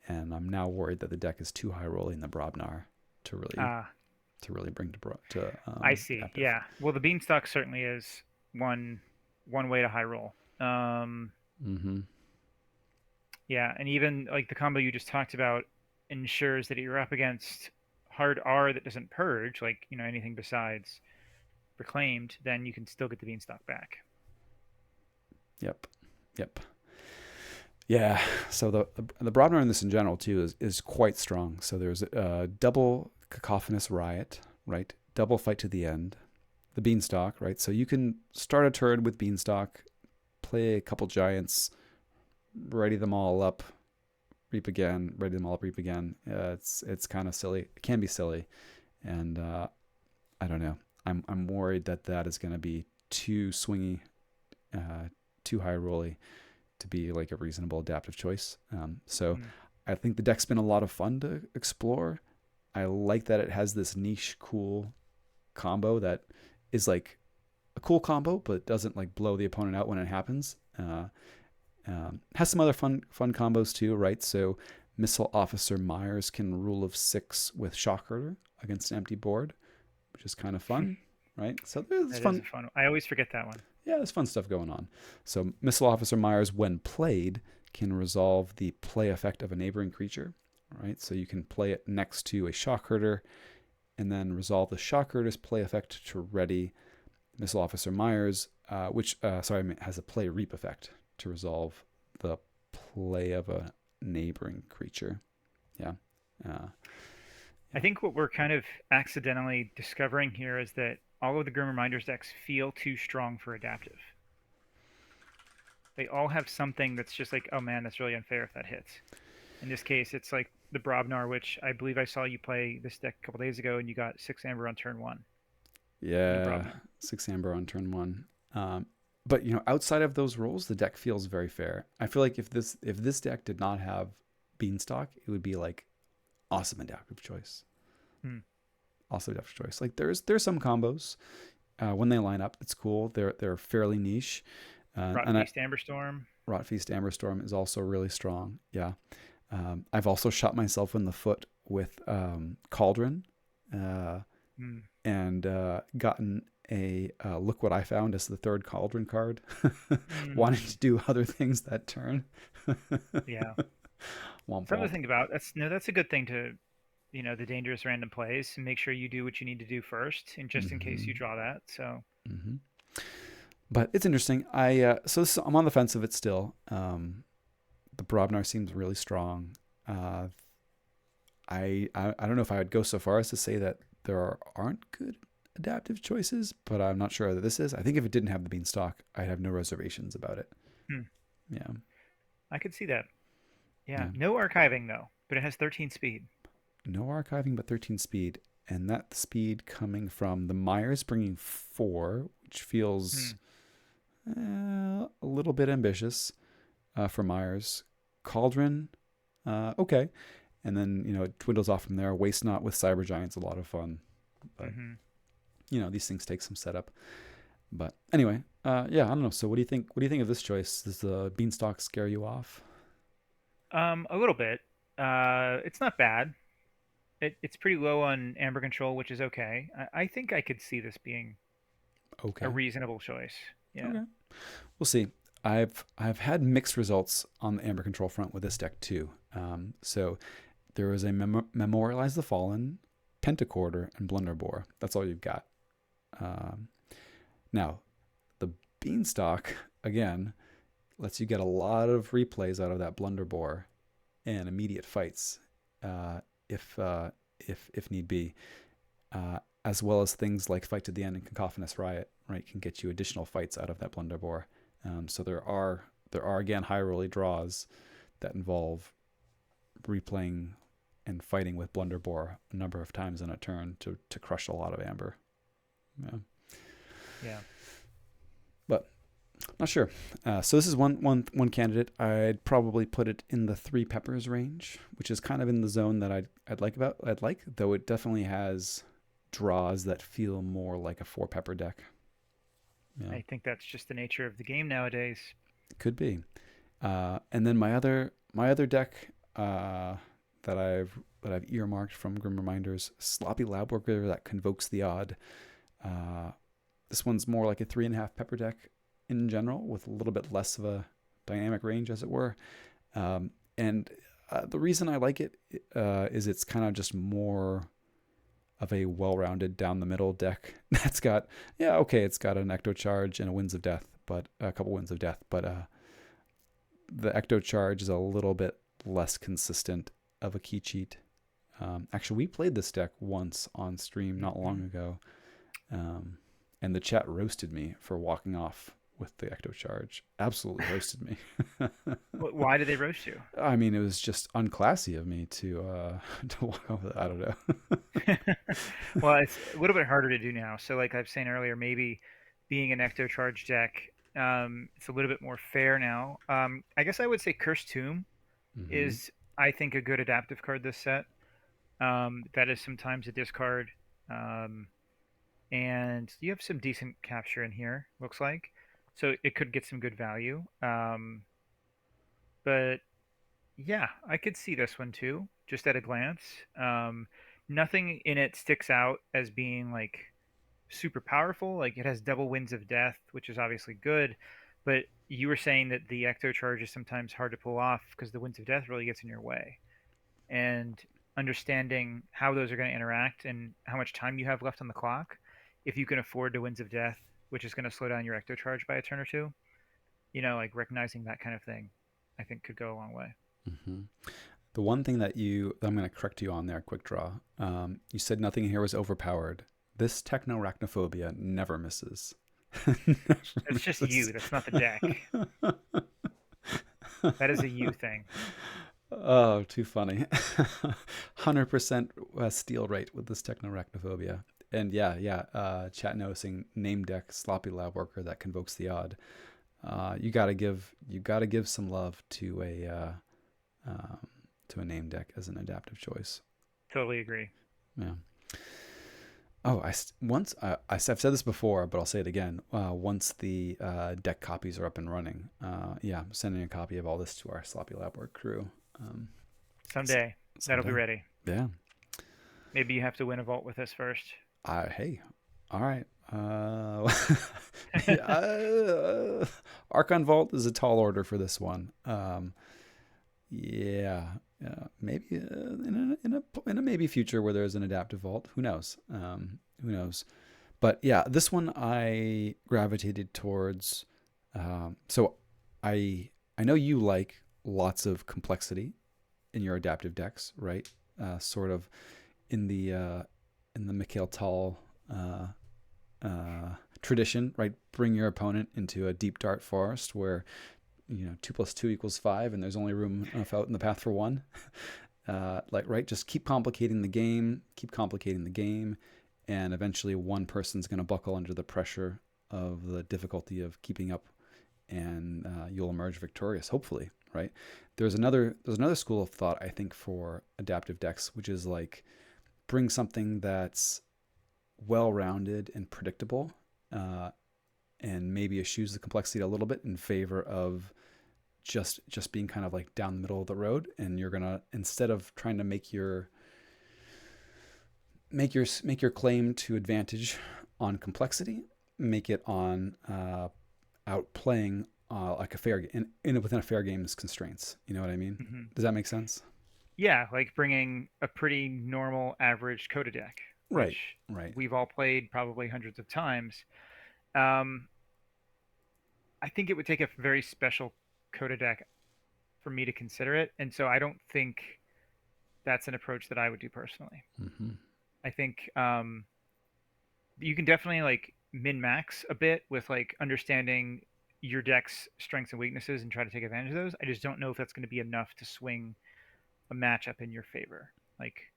And I'm now worried that the deck is too high rolling the Brobnar to really bring to I see. adaptive. Yeah. Well, the beanstalk certainly is one way to high roll. Mm-hmm. Yeah, and even like the combo you just talked about ensures that you're up against hard R that doesn't purge, like anything besides reclaimed, then you can still get the beanstalk back. Yep. Yeah. So the Brobnar in this in general too is quite strong. So there's a double cacophonous riot, right? Double fight to the end. The beanstalk, right? So you can start a turn with beanstalk, play a couple giants, ready them all up, reap again, ready them all up, reap again. It's kind of silly. It can be silly, and I don't know. I'm worried that is going to be too swingy, too high rolly to be like a reasonable adaptive choice. So I think the deck's been a lot of fun to explore. I like that it has this niche, cool combo that is like a cool combo, but doesn't like blow the opponent out when it happens. Has some other fun combos too, right? So Missile Officer Myers can rule of 6 with Shockherder against an empty board, which is kind of fun, right? So there's That is fun. a fun. I always forget that one. Yeah, there's fun stuff going on. So Missile Officer Myers, when played, can resolve the play effect of a neighboring creature, right? So you can play it next to a Shockherder and then resolve the Shockherder's play effect to ready Missile Officer Myers, which has a play reap effect to resolve the play of a neighboring creature. Yeah. I think what we're kind of accidentally discovering here is that all of the Grim Reminders decks feel too strong for adaptive. They all have something that's just like, oh man, that's really unfair if that hits. In this case, it's like the Brobnar, which I believe I saw you play this deck a couple days ago, and you got 6 amber on turn 1. Yeah. 6 amber on turn 1. But outside of those rules, the deck feels very fair. I feel like if this deck did not have Beanstalk, it would be like awesome adaptive choice. Awesome adaptive choice. Like there's some combos when they line up, it's cool. They're fairly niche. Rotfeast Amberstorm. Rotfeast Amberstorm is also really strong. Yeah. I've also shot myself in the foot with Cauldron. Mm. and gotten a look what I found as the third cauldron card, wanting Mm. to do other things that turn. Yeah. Womp Something to womp. think about. That's no, that's a good thing to, the dangerous random plays and make sure you do what you need to do first, and just in case you Hmm. draw that. So, Hmm. But it's interesting. I'm on the fence of it still. The Brobnar seems really strong. Uh, I don't know if I would go so far as to say that aren't good adaptive choices, but I'm not sure that this is. I think if it didn't have the beanstalk, I'd have no reservations about it. hmm, Yeah, I could see that. Yeah. yeah. No archiving though, but it has 13 speed. No archiving, but 13 speed, and that speed coming from the Myers bringing 4, which feels Hmm. a little bit ambitious for Myers. Cauldron, okay, and then it dwindles off from there. Waste Not with Cyber Giants, a lot of fun, but Mm-hmm. these things take some setup. But anyway, yeah, I don't know. So what do you think? What do you think of this choice? Does the beanstalk scare you off? A little bit. It's not bad. It's pretty low on amber control, which is okay. I think I could see this being a Okay, reasonable choice. Yeah. okay, we'll see. I've had mixed results on the amber control front with this deck too. So there was a Memorialize the Fallen, Pentacorder, and Blunderbore. That's all you've got. Um, Now the beanstalk again lets you get a lot of replays out of that Blunderbore and immediate fights, uh, if if need be, as well as things like Fight to the End and Cacophonous Riot. Right, can get you additional fights out of that Blunderbore. So there are again high rolly draws that involve replaying and fighting with Blunderbore a number of times in a turn to crush a lot of amber. Yeah, Yeah. but not sure. So this is one candidate. I'd probably put it in the 3 peppers range, which is kind of in the zone that I'd like, though it definitely has draws that feel more like a 4 pepper deck. Yeah, I think that's just the nature of the game nowadays. it could be. And then my other deck that I've earmarked from Grim Reminders, Sloppy Labworker that convokes the odd. Uh, this one's more like a 3.5 pepper deck in general, with a little bit less of a dynamic range, as it were. And the reason I like it is it's kind of just more of a well-rounded down the middle deck that's got, yeah, okay, it's got an Ecto Charge and a Winds of Death, but a couple Winds of Death, but the Ecto Charge is a little bit less consistent of a key cheat. Actually, we played this deck once on stream not Hmm. long ago, um, and the chat roasted me for walking off with the Ecto Charge. Absolutely roasted me. Why did they roast you? I mean, it was just unclassy of me to to walk off with it. I don't know. Well, it's a little bit harder to do now. So, like I was saying earlier, maybe being an Ecto Charge deck, it's a little bit more fair now. I guess I would say Cursed Tomb Hmm. is, I think, a good adaptive card this set. That is sometimes a discard. Um, and you have some decent capture in here, looks like. So it could get some good value. But yeah, I could see this one too, just at a glance. Nothing in it sticks out as being like super powerful. Like it has double winds of death, which is obviously good. But you were saying that the ecto charge is sometimes hard to pull off because the winds of death really gets in your way. And understanding how those are going to interact and how much time you have left on the clock, if you can afford the winds of death, which is going to slow down your ecto charge by a turn or two, like recognizing that kind of thing, I think could go a long way. Hmm. The one thing that I'm going to correct you on there, quick draw. You said nothing here was overpowered. This techno-arachnophobia never misses. Never That's just misses. you. That's not the deck. That is a you thing. Oh, too funny. 100% steal rate with this techno-arachnophobia. And yeah, yeah, chat noticing name deck sloppy lab worker that convokes the odd. You gotta give some love um, to a name deck as an adaptive choice. Totally agree. Yeah. Oh, once I've said this before, but I'll say it again. Once the deck copies are up and running, yeah, I'm sending a copy of all this to our sloppy lab work crew. Um, s- Someday that'll be Someday. ready. Yeah. Maybe you have to win a vault with us first. Hey, all right. Yeah, Archon Vault is a tall order for this one. Yeah, maybe in a maybe future where there's an adaptive vault. Who knows? Who knows? But yeah, this one I gravitated towards. So I know you like lots of complexity in your adaptive decks, right? Sort of in the uh, in the Mikhail Tal uh, tradition, right? Bring your opponent into a deep dark forest where 2 + 2 = 5, and there's only room enough out in the path for one. Like, right, just keep complicating the game, and eventually one person's going to buckle under the pressure of the difficulty of keeping up, and you'll emerge victorious, hopefully, right? There's another school of thought, I think, for adaptive decks, which is like bring something that's well-rounded and predictable, uh, and maybe eschews the complexity a little bit in favor of just being kind of like down the middle of the road. And you're gonna, instead of trying to make your claim to advantage on complexity, make it on outplaying like a fair within a fair game's constraints. You know what I mean? Hmm. Does that make sense? Yeah, like bringing a pretty normal average Coda deck, Right. which Right. we've all played probably hundreds of times. Um, I think it would take a very special Coda deck for me to consider it, and so I don't think that's an approach that I would do personally. Mm-hmm. I think you can definitely like min max a bit with like understanding your deck's strengths and weaknesses and try to take advantage of those. I just don't know if that's going to be enough to swing a matchup in your favor. Like,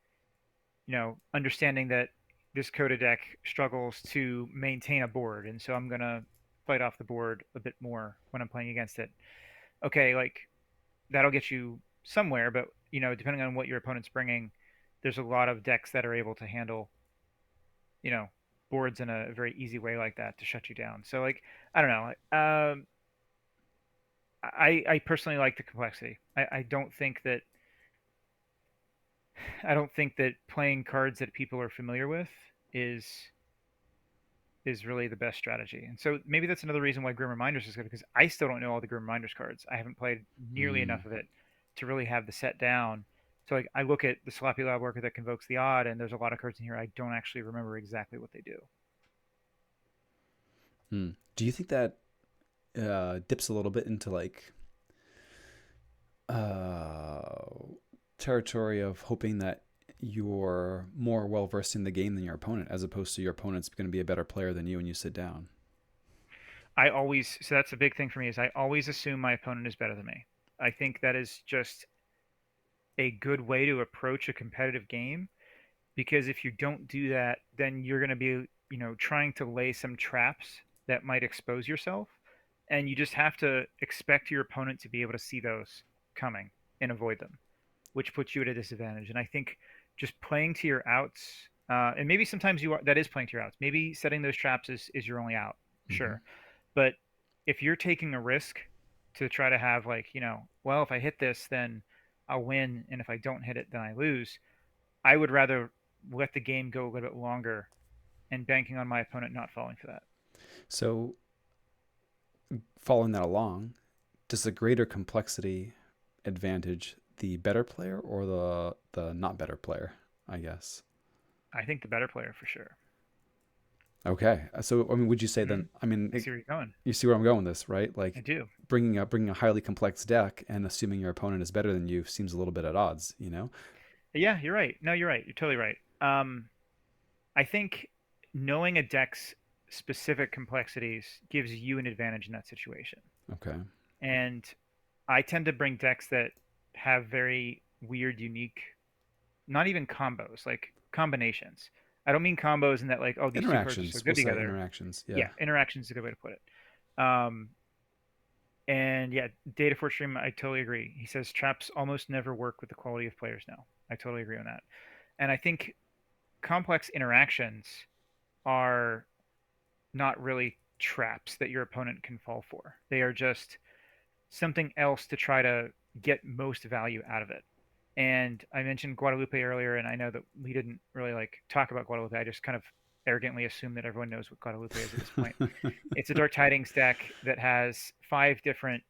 understanding that this Coda deck struggles to maintain a board, and so I'm going to fight off the board a bit more when I'm playing against it. Okay, like that'll get you somewhere, but depending on what your opponent's bringing, there's a lot of decks that are able to handle, you know, boards in a very easy way like that to shut you down. So like, I don't know. I personally like the complexity. I don't think that playing cards that people are familiar with is is really the best strategy. And so maybe that's another reason why Grim Reminders is good, because I still don't know all the Grim Reminders cards. I haven't played nearly Mm. enough of it to really have the set down. So like I look at the Sloppy Lab Worker that convokes the odd, and there's a lot of cards in here I don't actually remember exactly what they do. Mm. Do you think that dips a little bit into like uh, territory of hoping that you're more well versed in the game than your opponent, as opposed to your opponent's going to be a better player than you when you sit down? So that's a big thing for me is I always assume my opponent is better than me. I think that is just a good way to approach a competitive game, because if you don't do that, then you're going to be, trying to lay some traps that might expose yourself, and you just have to expect your opponent to be able to see those coming and avoid them, which puts you at a disadvantage. And I think just playing to your outs, and maybe sometimes that is playing to your outs. Maybe setting those traps is your only out, Mm-hmm. sure. But if you're taking a risk to try to have like, well, if I hit this, then I'll win, and if I don't hit it, then I lose. I would rather let the game go a little bit longer and banking on my opponent not falling for that. So, following that along, does the greater complexity advantage the better player or the not better player? I guess. I think the better player for sure. Okay. So, I mean, would you say Hmm. then? I mean, I see where you're going. you see where I'm going with this, right? I Like do. bringing a highly complex deck and assuming your opponent is better than you seems a little bit at odds, you know? Yeah, you're right. No, you're right. You're totally right. I think knowing a deck's specific complexities gives you an advantage in that situation. Okay. And I tend to bring decks that have very weird, unique, not even combos, like combinations. I don't mean combos in that like, oh, these two cards are so Interactions. We'll good say together. interactions. Yeah. Yeah, interactions is a good way to put it. And yeah, Data for Stream, I totally agree. He says traps almost never work with the quality of players now. I totally agree on that. And I think complex interactions are not really traps that your opponent can fall for. They are just something else to try to get most value out of it. And I mentioned Guadalupe earlier, and I know that we didn't really like talk about Guadalupe. I just kind of arrogantly assume that everyone knows what Guadalupe is at this point. It's a Dark Tidings deck that has 5 different,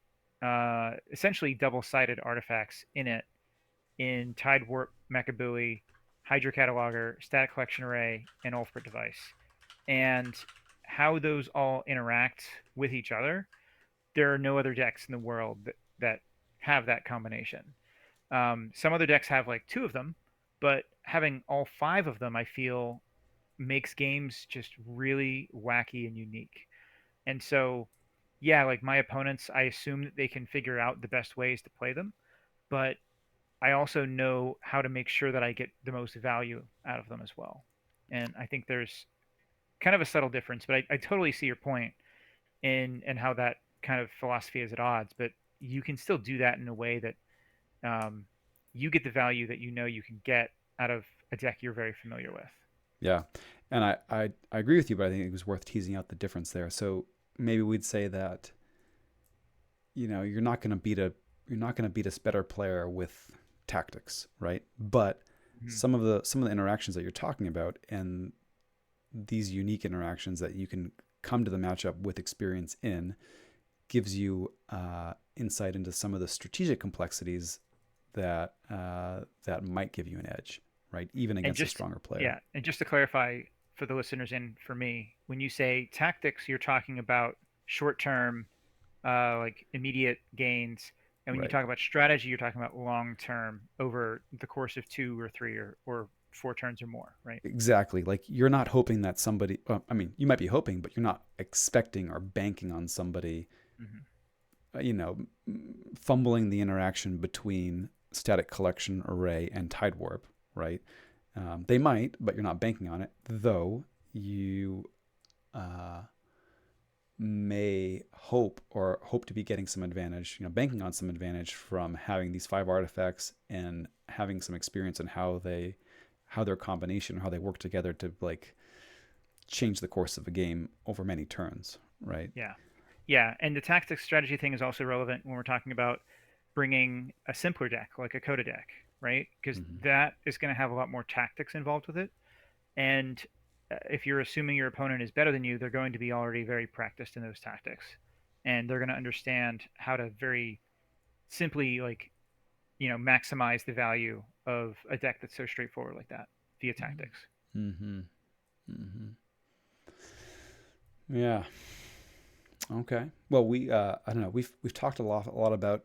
essentially double-sided artifacts in it in Tide Warp, Mechabui, Hydra Cataloger, Static Collection Array, and Ultimate Device. And how those all interact with each other, there are no other decks in the world that have that combination. Some other decks have like 2 of them, but having all 5 of them, I feel, makes games just really wacky and unique. And so, yeah, like my opponents, I assume that they can figure out the best ways to play them, but I also know how to make sure that I get the most value out of them as well. And I think there's kind of a subtle difference, but I totally see your point in how that kind of philosophy is at odds. But you can still do that in a way that um, you get the value that you know you can get out of a deck you're very familiar with. Yeah. And I agree with you, but I think it was worth teasing out the difference there. So maybe we'd say that, you're not going to beat a better player with tactics, right? But Mhm. some of the interactions that you're talking about and these unique interactions that you can come to the matchup with experience in gives you insight into some of the strategic complexities that might give you an edge, right? Even And against a just stronger player. yeah, and just to clarify for the listeners and for me, when you say tactics, you're talking about short term, like immediate gains. And when you Right. talk about strategy, you're talking about long term over the course of 2 or 3 or 4 turns or more, right? Exactly. Like you're not hoping that somebody, well, I mean, you might be hoping, but you're not expecting or banking on somebody, Hmm. uh, you know, fumbling the interaction between static collection array and tide warp, right? They might, but you're not banking on it, though you uh, may hope to be getting some advantage, banking on some advantage from having these 5 artifacts and having some experience in how their combination, how they work together to like change the course of a game over many turns, right? Yeah. Yeah. And the tactics strategy thing is also relevant when we're talking about bringing a simpler deck, like a Coda deck, right? Because Mm-hmm. that is going to have a lot more tactics involved with it. And if you're assuming your opponent is better than you, they're going to be already very practiced in those tactics. And they're going to understand how to very simply, like, maximize the value of a deck that's so straightforward like that via tactics. Mm-hmm. Mm-hmm. Yeah. Okay. Well, I don't know. We've talked a lot about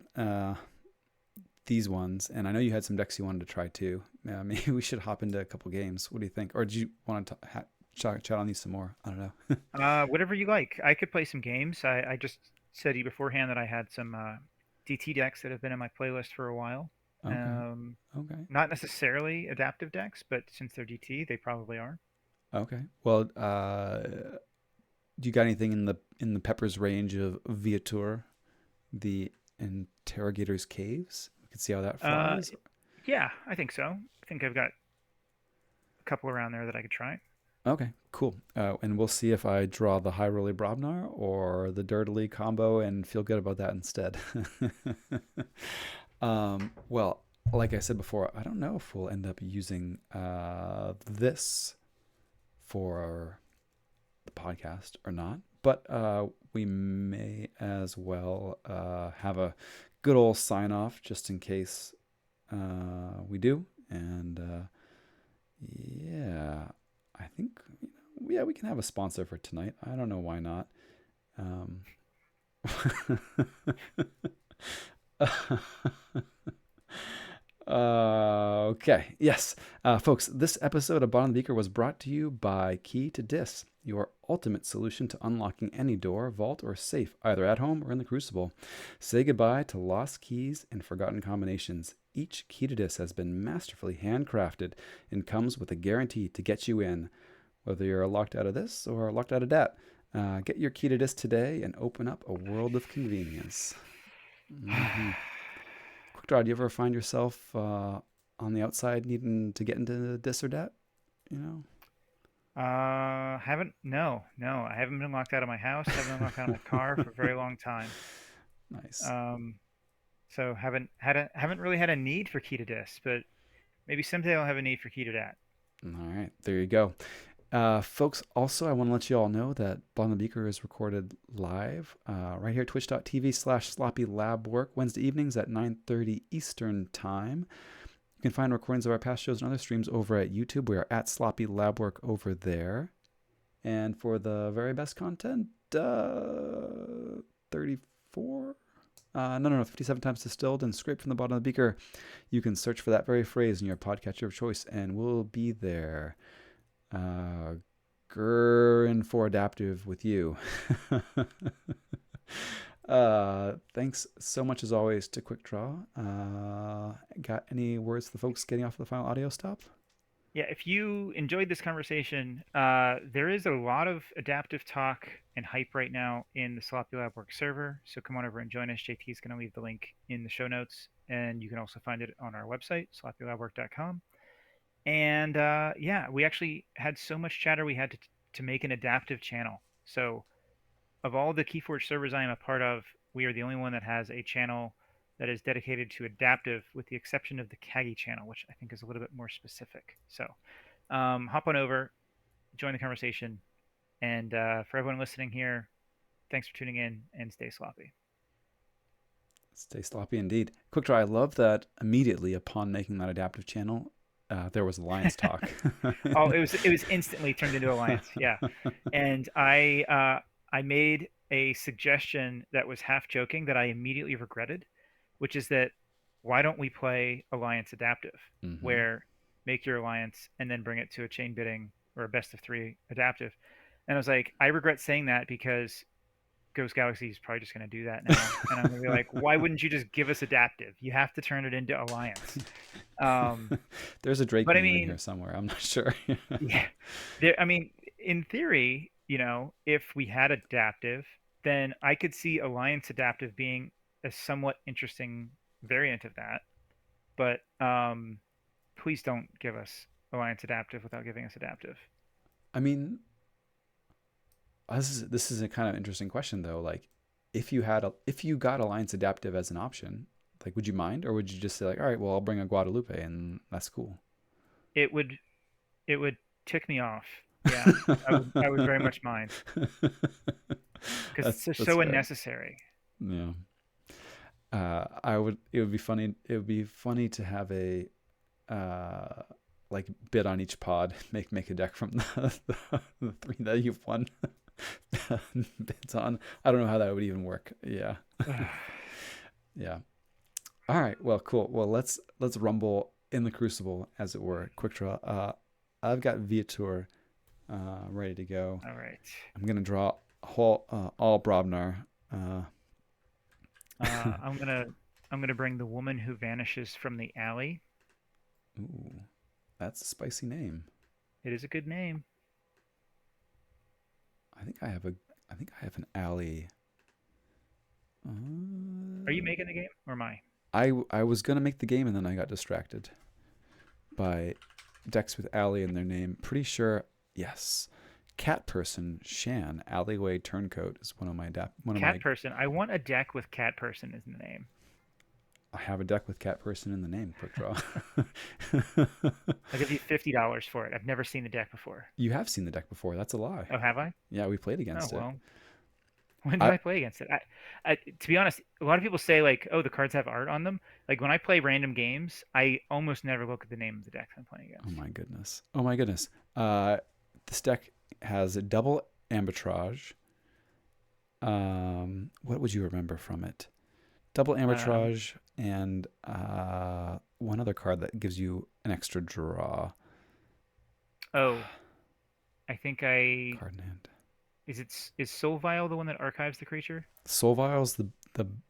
these ones, and I know you had some decks you wanted to try too. Maybe we should hop into a couple games. What do you think? Or do you want to chat on these some more? I don't know. Whatever you like. I could play some games. I just said to you beforehand that I had some DT decks that have been in my playlist for a while. Okay. Um, Okay. Not necessarily adaptive decks, but since they're DT, they probably are. Okay. Well, do you got anything in the Pepper's range of Viator, the Interrogator's Caves? We can see how that Uh, flies. yeah, I think so. I think I've got a couple around there that I could try. Okay, cool. And we'll see if I draw the High Roly Brobnar or the Dirtily combo and feel good about that instead. Well, like I said before, I don't know if we'll end up using this for the podcast or not, but we may as well have a good old sign off just in case we do. And yeah, I think yeah, we can have a sponsor for tonight. I don't know why not. Um, okay. Yes. Folks, this episode of Bottom of the Beaker was brought to you by Key to Dis, your ultimate solution to unlocking any door, vault, or safe, either at home or in the Crucible. Say goodbye to lost keys and forgotten combinations. Each Key to Dis has been masterfully handcrafted and comes with a guarantee to get you in, whether you're locked out of this or locked out of that. Get your Key to Dis today and open up a world of convenience. Mm-hmm. Quick draw, do you ever find yourself on the outside needing to get into this or that? You know? Haven't no, I haven't been locked out of my house. Haven't been locked out of my car for a very long time. Nice. Um, so haven't really had a need for key to dis, but maybe someday I'll have a need for key to dat. All right, there you go. Folks, also, I want to let you all know that Blonde the Beaker is recorded live right here, twitch.tv/sloppy lab work, Wednesday evenings at 9:30 Eastern Time. You can find recordings of our past shows and other streams over at YouTube. We are at Sloppy Lab Work over there. And for the very best content, 34? No, 57 times distilled and scraped from the bottom of the beaker. You can search for that very phrase in your podcatcher of choice, and we'll be there. Grr for adaptive with you. Thanks so much as always to Quick Draw. Got any words to the folks getting off the final audio stop? Yeah, if you enjoyed this conversation, there is a lot of adaptive talk and hype right now in the Sloppy Lab Work server. So come on over and join us. JT is going to leave the link in the show notes, and you can also find it on our website, sloppylabwork.com. And yeah, we actually had so much chatter we had to make an adaptive channel. So of all the Keyforge servers I am a part of, we are the only one that has a channel that is dedicated to adaptive, with the exception of the Kagi channel, which I think is a little bit more specific. So hop on over, join the conversation, and for everyone listening here, thanks for tuning in, and stay sloppy. Stay sloppy indeed. Quick Draw, I love that immediately upon making that adaptive channel, there was alliance talk. Oh, it was instantly turned into alliance. Yeah, and I made a suggestion that was half joking that I immediately regretted, which is that why don't we play Alliance Adaptive, Mm-hmm. where make your alliance and then bring it to a chain bidding or a best of three adaptive. And I was like, I regret saying that because Ghost Galaxy is probably just going to do that now. And I'm going to be like, why wouldn't you just give us adaptive? You have to turn it into alliance. There's a Drake But I meme in mean, here somewhere. I'm not sure. yeah, I mean, in theory, if we had adaptive, then I could see alliance adaptive being a somewhat interesting variant of that. But please don't give us alliance adaptive without giving us adaptive. I mean, this is a kind of interesting question though. Like, if you got Alliance Adaptive as an option, like, would you mind, or would you just say like, all right, well, I'll bring a Guadalupe and that's cool? It would it would tick me off. Yeah, I would very much mind because it's just That's so fair. unnecessary. Yeah. I would. It would be funny. It would be funny to have a uh like bid on each pod. Make a deck from the three that you've won bids on. I don't know how that would even work. Yeah. Yeah. All right. Well, cool. Well, let's rumble in the crucible, as it were. Quick draw. I've got Viator ready to go. All right. I'm gonna draw all Brobnar. I'm gonna bring the woman who vanishes from the alley. Ooh, that's a spicy name. It is a good name. I think I have a. I think I have an alley. Are you Uh, making the game or am I? I was gonna make the game and then I got distracted by decks with alley in their name. Pretty sure. Yes. Cat person Shan alleyway turncoat is one of Cat my. person. I want a deck with cat person as the name. I have a deck with cat person in the name. Quick draw. I'll give you $50 for it. I've never seen the deck before. You have seen the deck before. That's a lie. Oh, have I? Yeah, we played Oh against it. well. When did I I play against it? To be honest, a lot of people say like, "Oh, the cards have art on them." Like when I play random games, I almost never look at the name of the deck I'm playing Oh against. my goodness. Oh my goodness. This deck has a double arbitrage. What would you remember from it? Double Um, arbitrage and one other card that gives you an extra draw. oh, I think I Card in hand. is Soul Vial the one that archives the creature? Soul Vials, the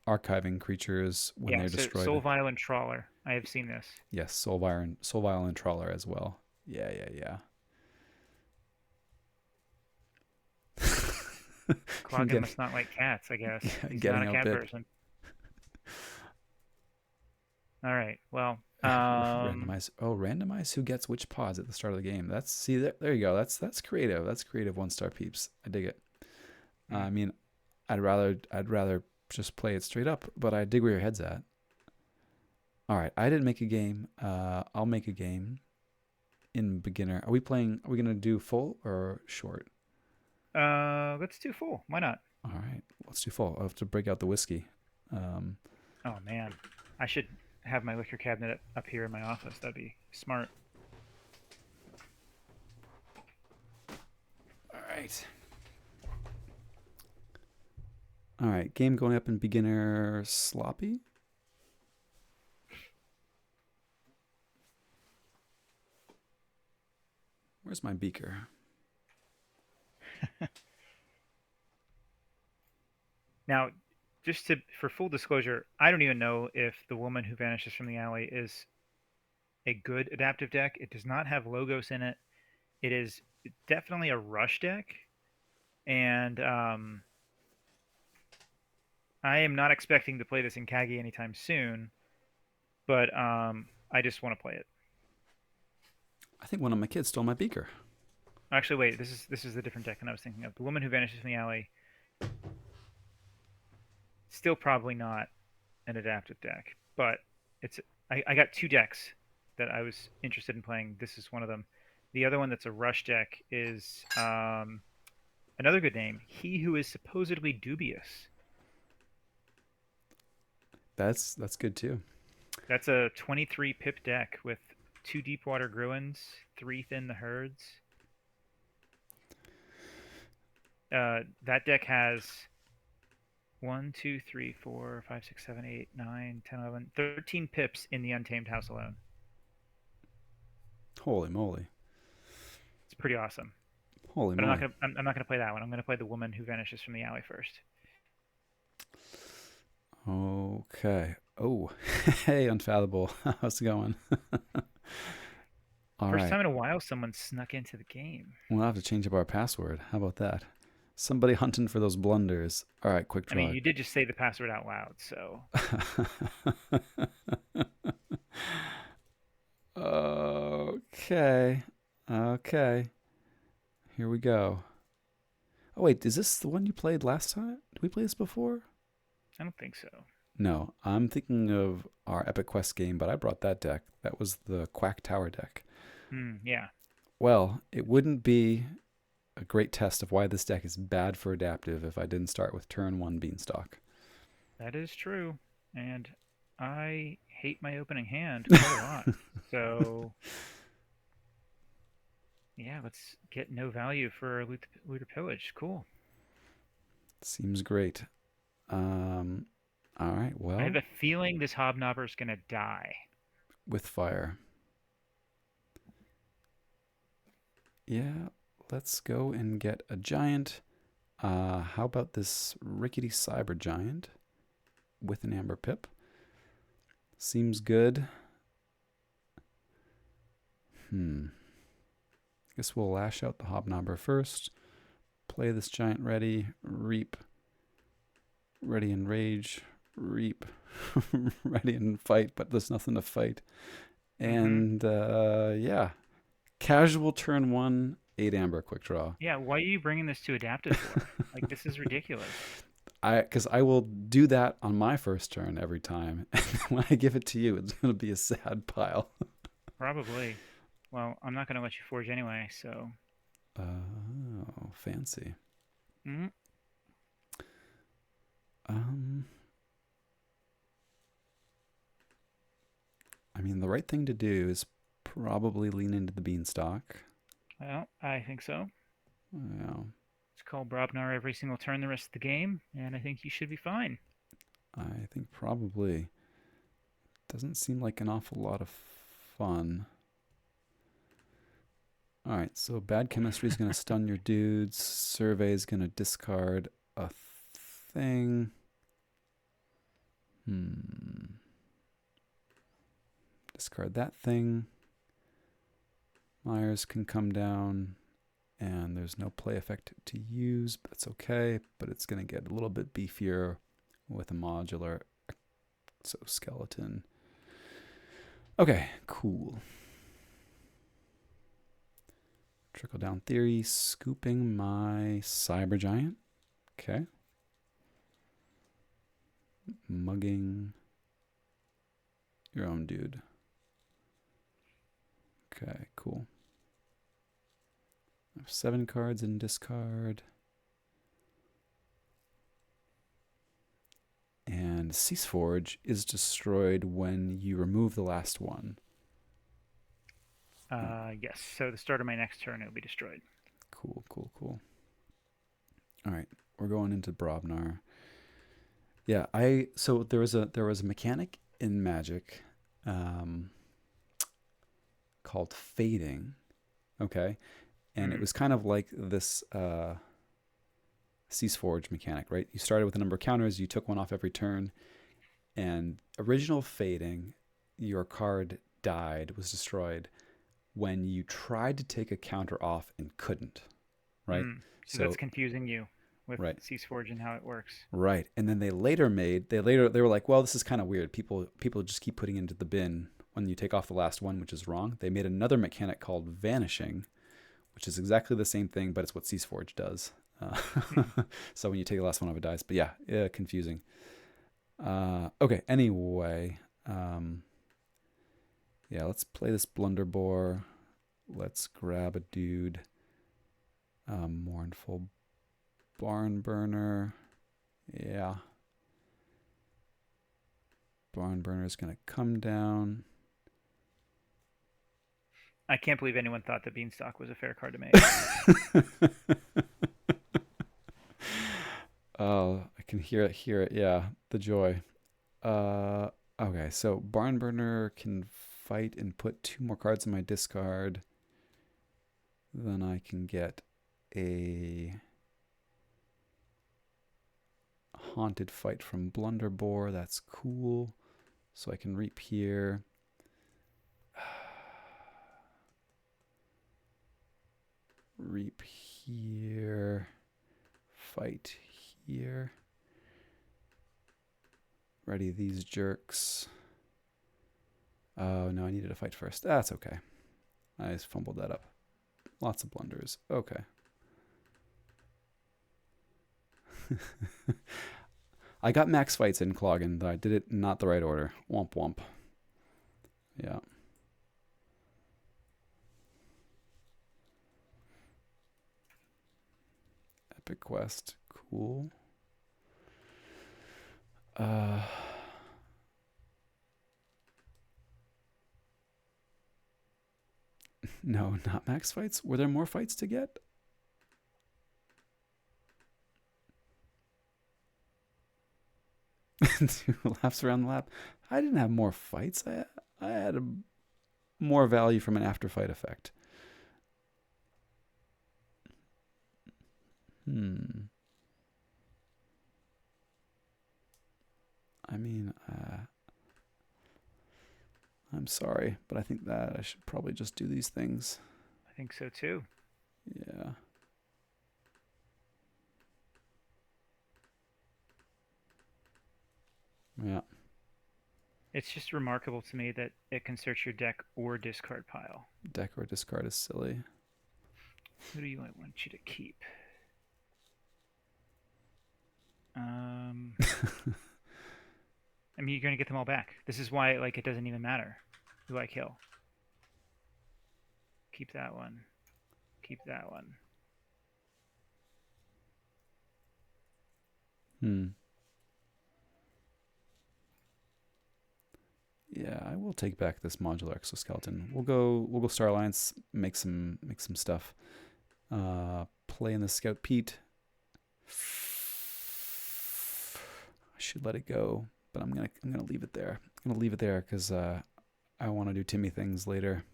archiving creatures when Yeah, they're so Soul destroyed. Vial and Trawler. I have seen this. Yes, Soul Vial and Trawler as well. Yeah. I'm Cloggin getting, must not like cats, I guess. He's not getting a cat outbid. person. All right. Well, Randomize. Oh, randomize who gets which pods at the start of the game. That's see there you go. That's creative. That's creative 1 star peeps. I dig it. hmm. I mean, I'd rather just play it straight up, but I dig where your head's at. All right, I didn't make a game. I'll make a game. in beginner. Are we playing? Are we gonna do full or short? Let's do full. Why not? All right, let's do full. I'll have to break out the whiskey. Um, Oh man, I should have my liquor cabinet up here in my office. That'd be smart. all right. All right. Game going up in beginner sloppy. Where's my beaker? Now, just to for full disclosure, I don't even know if the woman who vanishes from the alley is a good adaptive deck. It does not have logos in it. It is definitely a rush deck, and I am not expecting to play this in Kagi anytime soon. But I just want to play it. I think one of my kids stole my beaker. Actually, wait, this is the different deck than I was thinking of. The woman who vanishes from the alley, still probably not an adaptive deck, but it's I got two decks that I was interested in playing. This is one of them. The other one that's a rush deck is another good name. He who is supposedly dubious. That's good too. That's a 23 pip deck with two Deepwater Gruins, three Thin the Herds. That deck has 1, 2, 3, 4, 5, 6, 7, 8, 9, 10, 11, 13 pips in the Untamed House alone. Holy moly! It's pretty awesome. Holy But moly! I'm not gonna play that one. I'm gonna play the woman who vanishes from the alley first. Okay. Oh, hey, Unfathomable. How's it going? All First right. time in a while someone snuck into the game. We'll have to change up our password. How about that? Somebody hunting for those blunders. All right, quick I mean, draw. you did just say the password out loud, so Okay. Okay. Here we go. Oh, wait. Is this the one you played last time? Did we play this before? I don't think so. No. I'm thinking of our Epic Quest game, but I brought that deck. That was the Quack Tower deck. Yeah, Well, it wouldn't be a great test of why this deck is bad for adaptive if I didn't start with turn one Beanstalk. that is true. And I hate my opening hand quite a lot. So yeah, let's get no value for loot or pillage. Cool. Seems great. Um, all right. I have Well, a feeling this hobnobber is gonna die. with fire. Yeah, let's go and get a giant. How about this rickety cyber giant with an amber pip? Seems good. Guess we'll lash out the hobnobber first. Play this giant ready. Reap. Ready and rage. Reap. Ready and fight, but there's nothing to fight. Mm-hmm. And yeah, casual turn one, 8 amber, quick draw. Yeah, why are you bringing this to adaptive for? Like, this is ridiculous. Because I will do that on my first turn every time, and when I give it to you, it's gonna be a sad pile. Probably. Well, I'm not gonna let you forge anyway, so. Oh, fancy. Mm-hmm. Um, I mean, the right thing to do is probably lean into the beanstalk. Well, I think so. Yeah, Let's call Brobnar every single turn the rest of the game, and I think you should be fine. I think probably doesn't seem like an awful lot of fun. All right, so bad chemistry is going to stun your dudes. Survey is going to discard a thing. Discard that thing. Myers can come down, and there's no play effect to use. But that's okay, but it's going to get a little bit beefier with a modular exoskeleton. Okay, cool. Trickle down theory, scooping my cyber giant. Okay. Mugging your own dude. Okay, cool. 7 cards in discard. And Ceaseforge is destroyed when you remove the last one. Yes. So the start of my next turn, it'll be destroyed. Cool, cool, cool. All right, we're going into Brobnar. Yeah, so there was a mechanic in Magic, um, called fading. Okay, and it Mm. was kind of like this Ceaseforge mechanic, right? You started with a number of counters, you took one off every turn, and original fading, your card died, was destroyed when you tried to take a counter off and couldn't, right? Mm. So that's So confusing you with right, Ceaseforge and how it works. right, and then they were like, well, this is kind of weird. People just keep putting into the bin when you take off the last one, which is wrong. They made another mechanic called vanishing, which is exactly the same thing, but it's what Ceaseforge does. Hmm. So when you take the last one off, it dies. But yeah, confusing. Okay. Anyway, yeah, let's play this Blunderbore. Let's grab a dude. Mournful Barn Burner. Yeah. Barn Burner is gonna come down. I can't believe anyone thought that Beanstalk was a fair card to make. Oh, I can hear it. Yeah, the joy. Uh, okay, so Barn Burner can fight and put 2 more cards in my discard. Then I can get a Haunted Fight from Blunderbore. That's cool. So I can reap here. Reap here. Fight here. Ready these jerks. Oh, no, I needed to fight first. That's okay. I just fumbled that up. Lots of blunders. Okay. I got max fights in Cloggin, though I did it not the right order. Womp womp. Yeah. Epic quest. Cool. Uh no, not max fights. Were there more fights to get? Two laps around the lap. I didn't have more fights. I had more value from an after fight effect. Hmm. I mean, I'm sorry, but I think that I should probably just do these things. I think so too. Yeah. Yeah. It's just remarkable to me that it can search your deck or discard pile. Deck or discard is silly. Who do you want you to keep? Um, I mean, you're going to get them all back. This is why, like, it doesn't even matter who I kill. Keep that one. Keep that one. Hmm. Yeah, I will take back this modular exoskeleton. We'll go Star Alliance, make some stuff. Play in the Scout Pete. I should let it go, but I'm gonna leave it there. I'm gonna leave it there because I want to do Timmy things later.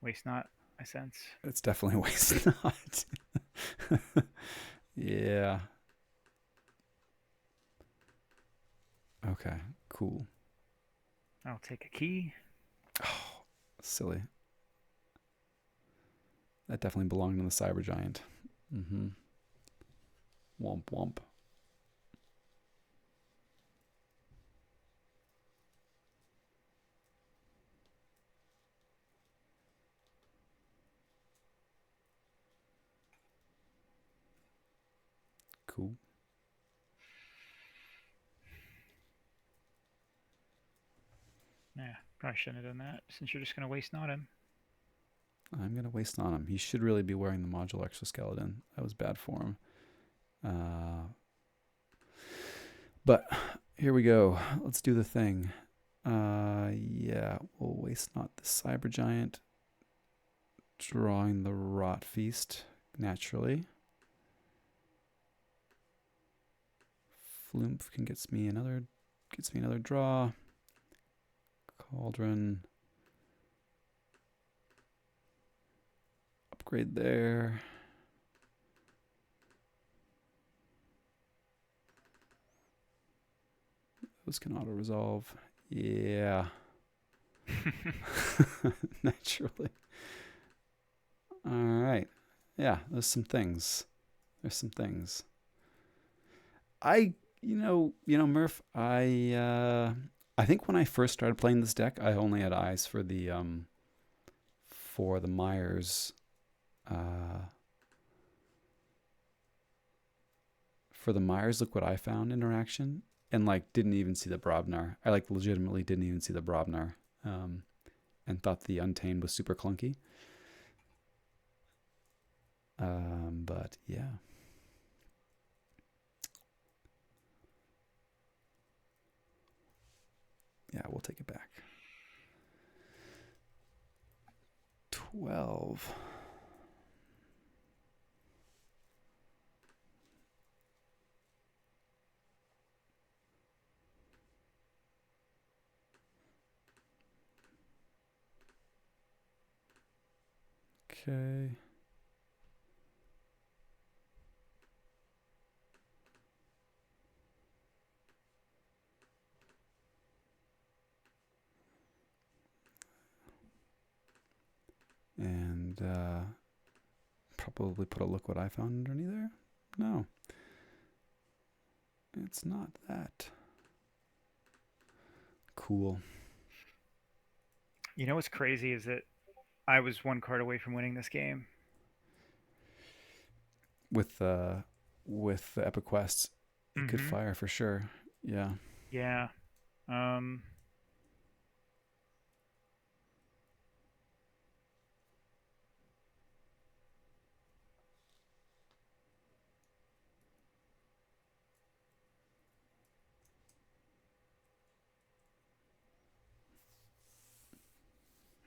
Waste not, I sense. It's definitely a waste not. Yeah. Okay. Cool. I'll take a key. Oh, silly. That definitely belonged in the Cyber Giant. Mm-hmm. Womp womp. Cool. Yeah, probably shouldn't have done that since you're just going to waste not him. I'm going to waste on him. He should really be wearing the modular exoskeleton. That was bad for him. But here we go. Let's do the thing. Yeah, we'll waste not the cyber giant. Drawing the rot feast naturally. Flumph can gets me another draw. Cauldron. Upgrade there. Those can auto resolve. Yeah. Naturally. All right. Yeah, there's some things. Murph, I think when I first started playing this deck, I only had eyes for the Myers look what I found interaction, and like didn't even see the Brobnar. I like legitimately didn't even see the Brobnar, and thought the Untamed was super clunky. But yeah. Yeah, we'll take it back. 12. Okay. And probably put a look what I found underneath there. No, it's not that. Cool. You know what's crazy is that I was one card away from winning this game. With the Epic Quests, it could Mm-hmm. fire for sure. Yeah. Yeah. Um,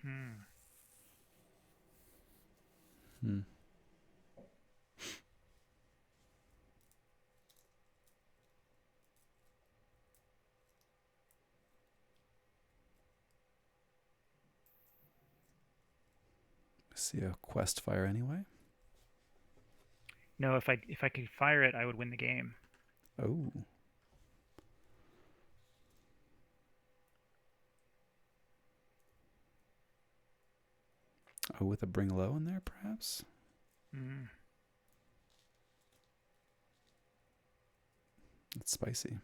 hmm. Hmm. See a quest fire anyway. No, if I could fire it, I would win the game. Oh. Oh, with a bring low in there, perhaps. Mm. It's spicy.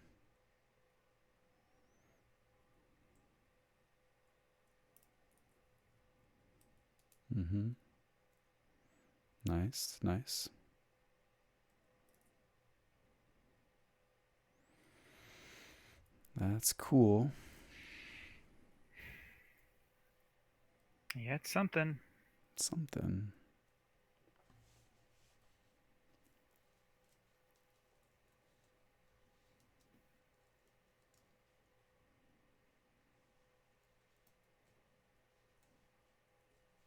Mm-hmm. Nice, nice. That's cool. Yeah, it's something. Something.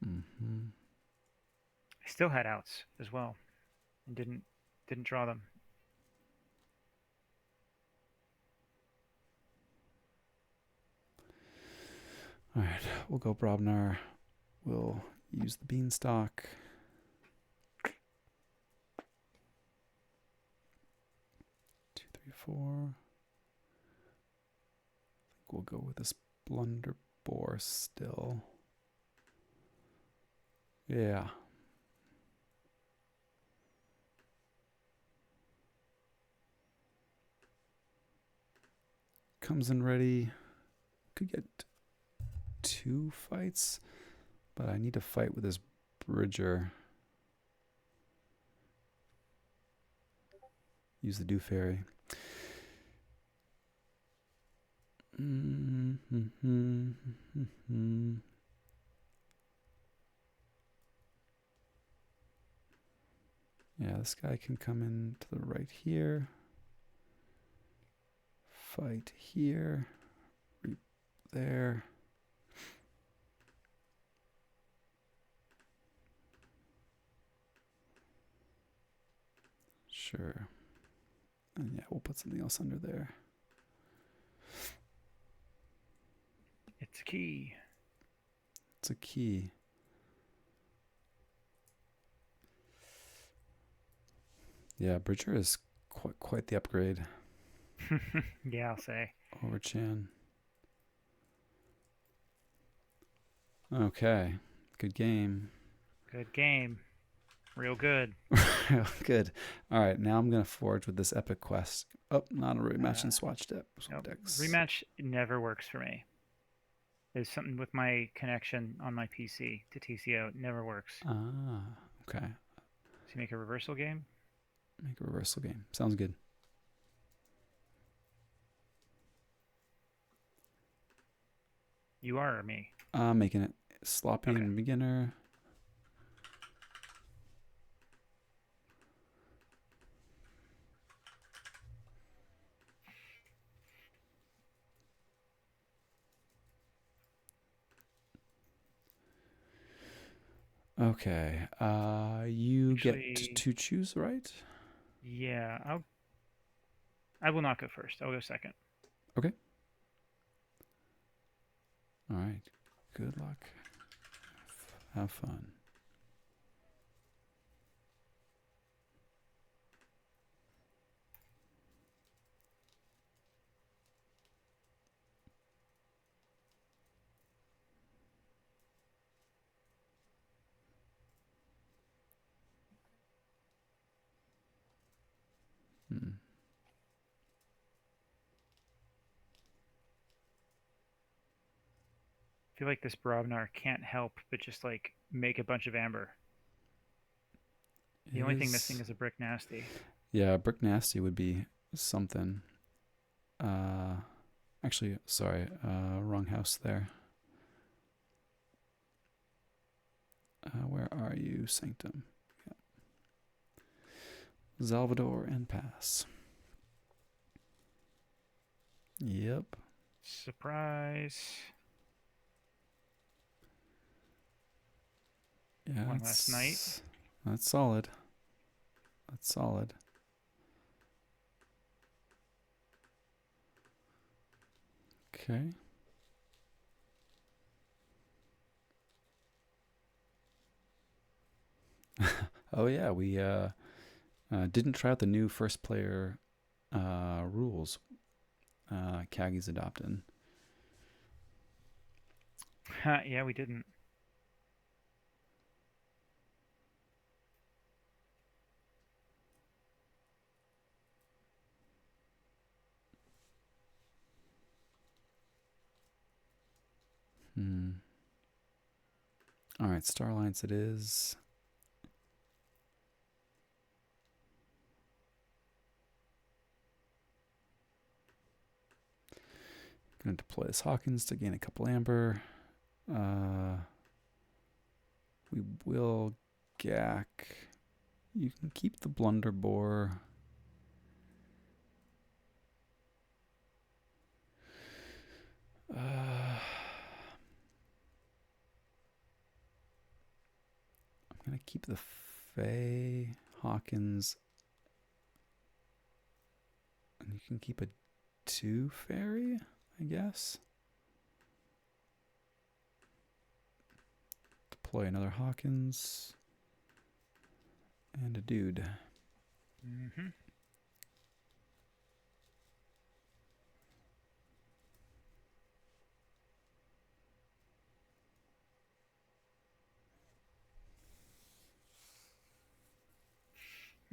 Mm-hmm. I still had outs as well, and didn't draw them. All right, we'll go Brobnar. We'll use the beanstalk. 2, 3, 4. I think we'll go with this blunderbore still. Yeah. Comes in ready. Could get 2 fights, but I need to fight with this Bridger. Use the Dew Fairy. Mm-hmm. This guy can come in to the right here. Fight here. Reap there. Sure. And yeah, we'll put something else under there. It's a key. It's a key. Yeah, Bridger is quite the upgrade. Yeah, I'll say. Over Chan. Okay. Good game. Good game. Real good. Good. All right, now I'm going to forge with this epic quest. Oh, not a rematch and swatch deck. Nope. Rematch never works for me. There's something with my connection on my PC to TCO. It never works. Ah, okay. So you make a reversal game? Make a reversal game. Sounds good. You are or me? Making it sloppy and beginner. Okay. You Actually, get to choose, right? Yeah, I will not go first. I'll go second. Okay. All right. Good luck. Have fun. Hmm. I feel like this Brobnar can't help but just like make a bunch of amber. The only thing missing is a Brick Nasty. Yeah, Brick Nasty would be something. Actually, sorry, wrong house there. Where are you, Sanctum? Yeah. Salvador and pass. Yep. Surprise. Yeah. One last night. That's solid. That's solid. Okay. Oh yeah, we didn't try out the new first player rules Kaggy's adopted. Yeah, we didn't. All right, Starlines it is. Going to deploy this Hawkins to gain a couple amber. We will gack. You can keep the Blunderbore. I'm going to keep the Fae, Hawkins. And you can keep a 2 fairy, I guess. Deploy another Hawkins. And a dude. Mm-hmm.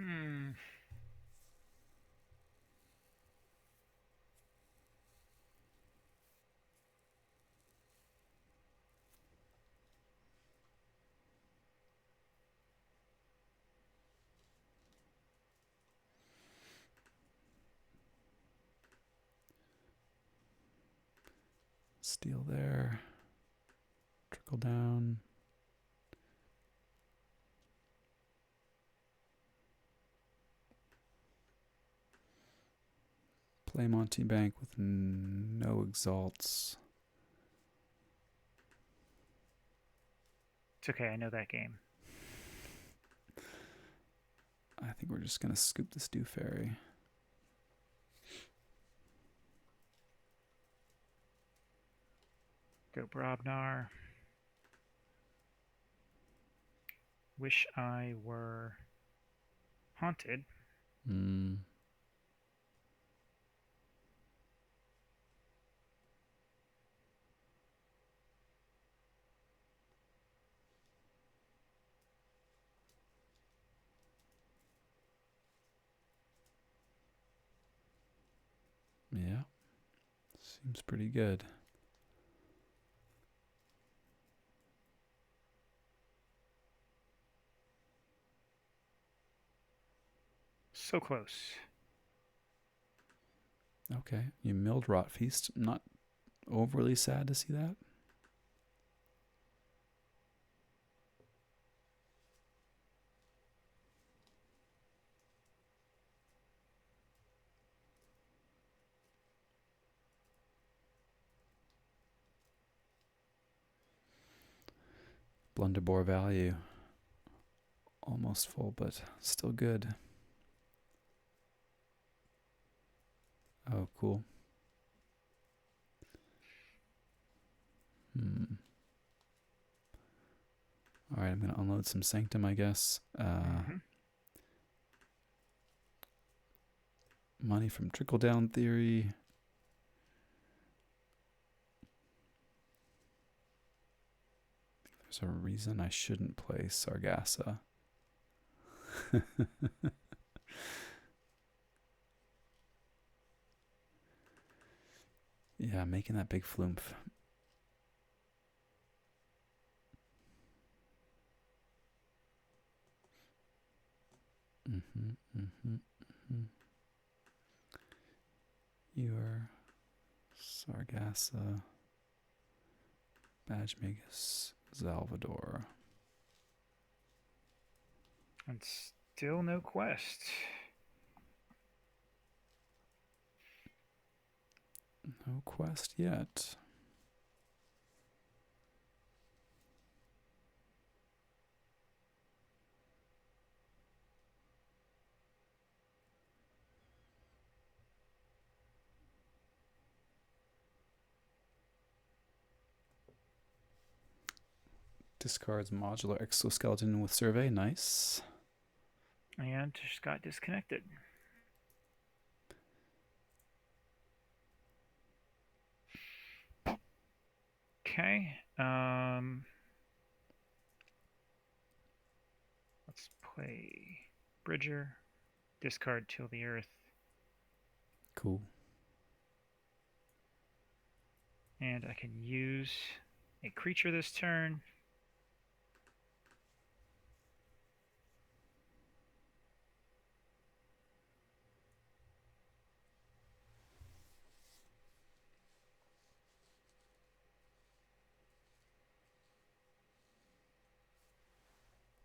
Hmm. Steal there. Trickle down. Play Monty Bank with no exalts. It's okay, I know that game. I think we're just going to scoop this Dew Fairy. Go Brobnar. Wish I were haunted. Yeah, seems pretty good. So close. Okay, you milled Rot Feast. Not overly sad to see that. Blunderbore value. Almost full, but still good. Oh, cool. All right, I'm going to unload some Sanctum, I guess. Money from Trickle Down Theory. There's a reason I shouldn't play Sargasso. Yeah, making that big flumph. Your Sargasso, Badgemagus, Salvador. And still no quest. No quest yet. Discards modular exoskeleton with survey. Nice. And just got disconnected. Okay. Let's play Bridger. Discard Till the Earth. Cool. And I can use a creature this turn.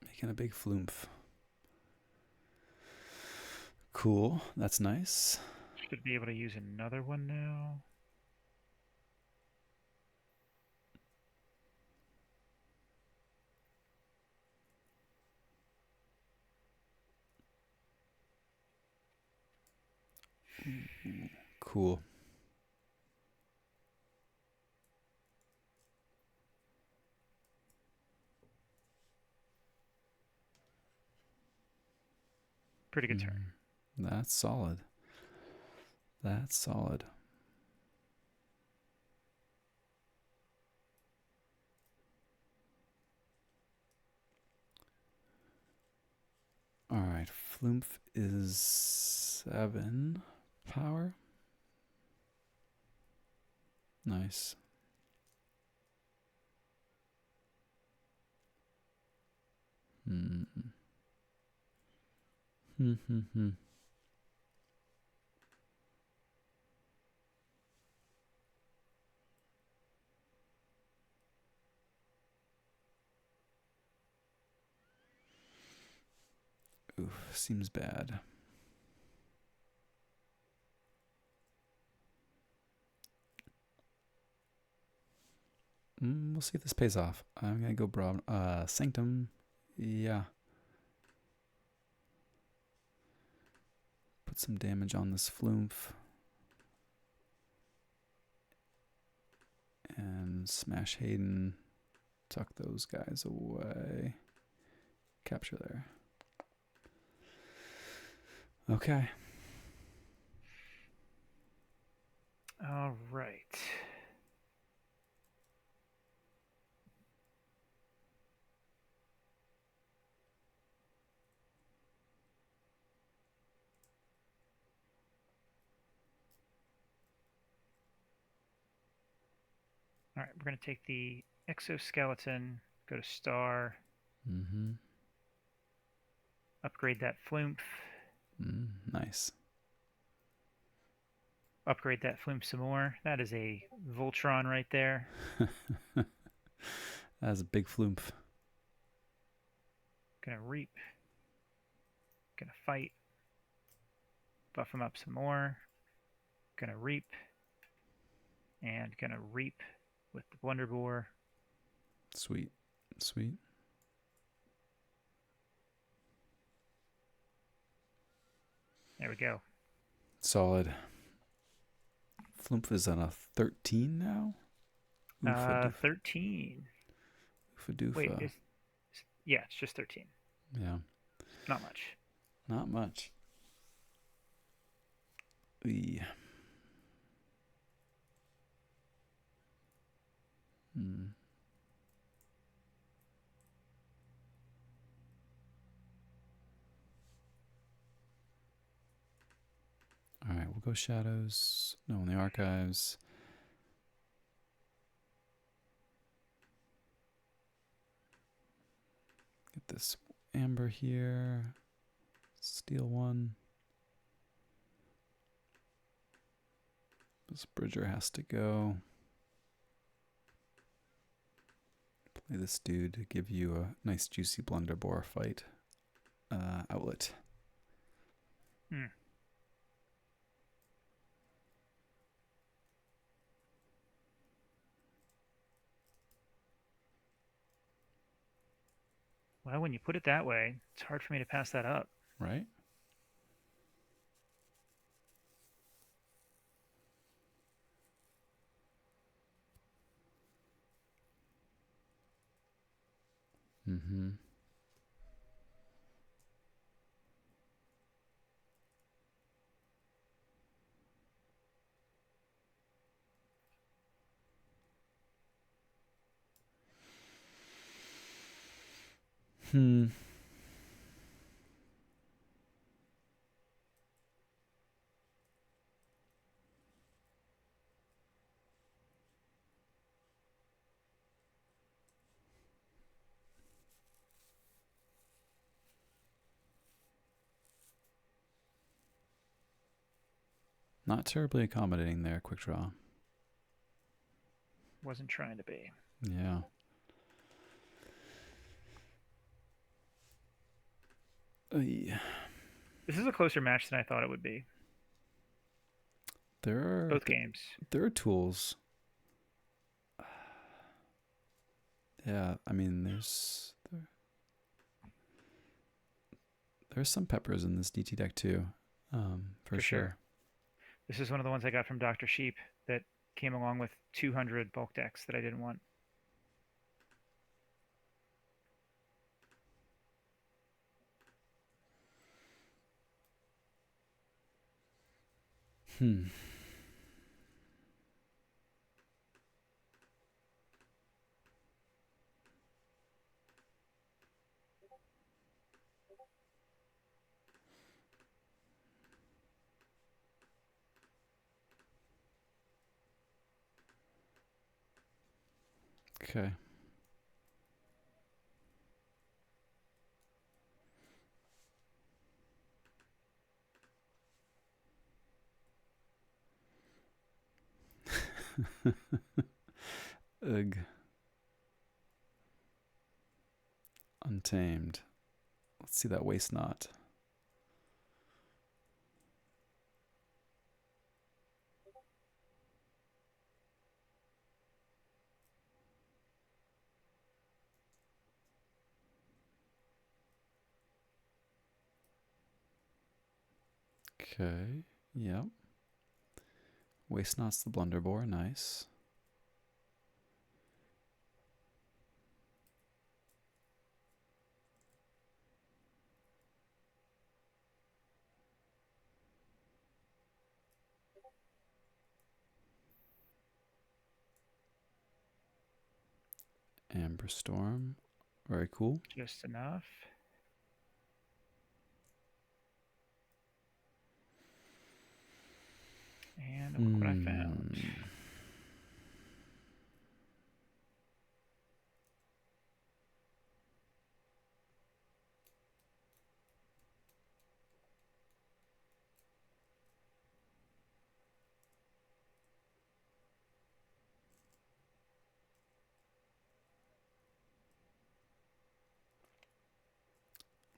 Making a big flumph. Cool. That's nice. Should be able to use another one now. Cool. Pretty good turn. That's solid. That's solid. All right, Flumph is 7 power. Nice. Oof, seems bad. We'll see if this pays off. I'm gonna go Sanctum. Yeah. Put some damage on this Flumph. And smash Hayden. Tuck those guys away. Capture there. Okay. All right. All right, we're going to take the exoskeleton, go to star, upgrade that Flumph, Nice. upgrade that Flumph some more. That is a Voltron right there. That's a big Flumph. Gonna reap. Gonna fight. Buff him up some more. Gonna reap. And gonna reap with the Blunder Boar. Sweet. Sweet. There we go. Solid. Flumph is on a 13 now? 13. Oofa-doofa. Wait, yeah, it's just 13. Yeah. Not much. Not much. The. All right, we'll go shadows. No, in the archives. Get this amber here. Steal one. This Bridger has to go. Play this dude to give you a nice juicy Blunderbore fight. Outlet. Well, when you put it that way, it's hard for me to pass that up. Right? Mm-hmm. Not terribly accommodating there, quick draw. Wasn't trying to be. Yeah. Yeah. This is a closer match than I thought it would be. Both games. There are tools. Yeah, I mean, there's some peppers in this DT deck too, for sure. This is one of the ones I got from Dr. Sheep that came along with 200 bulk decks that I didn't want. Okay. Ugh. Untamed. Let's see that waste knot. Okay. Yep. Waste not's the blunderbore. Nice. Amber Storm. Very cool. Just enough. And look what I found.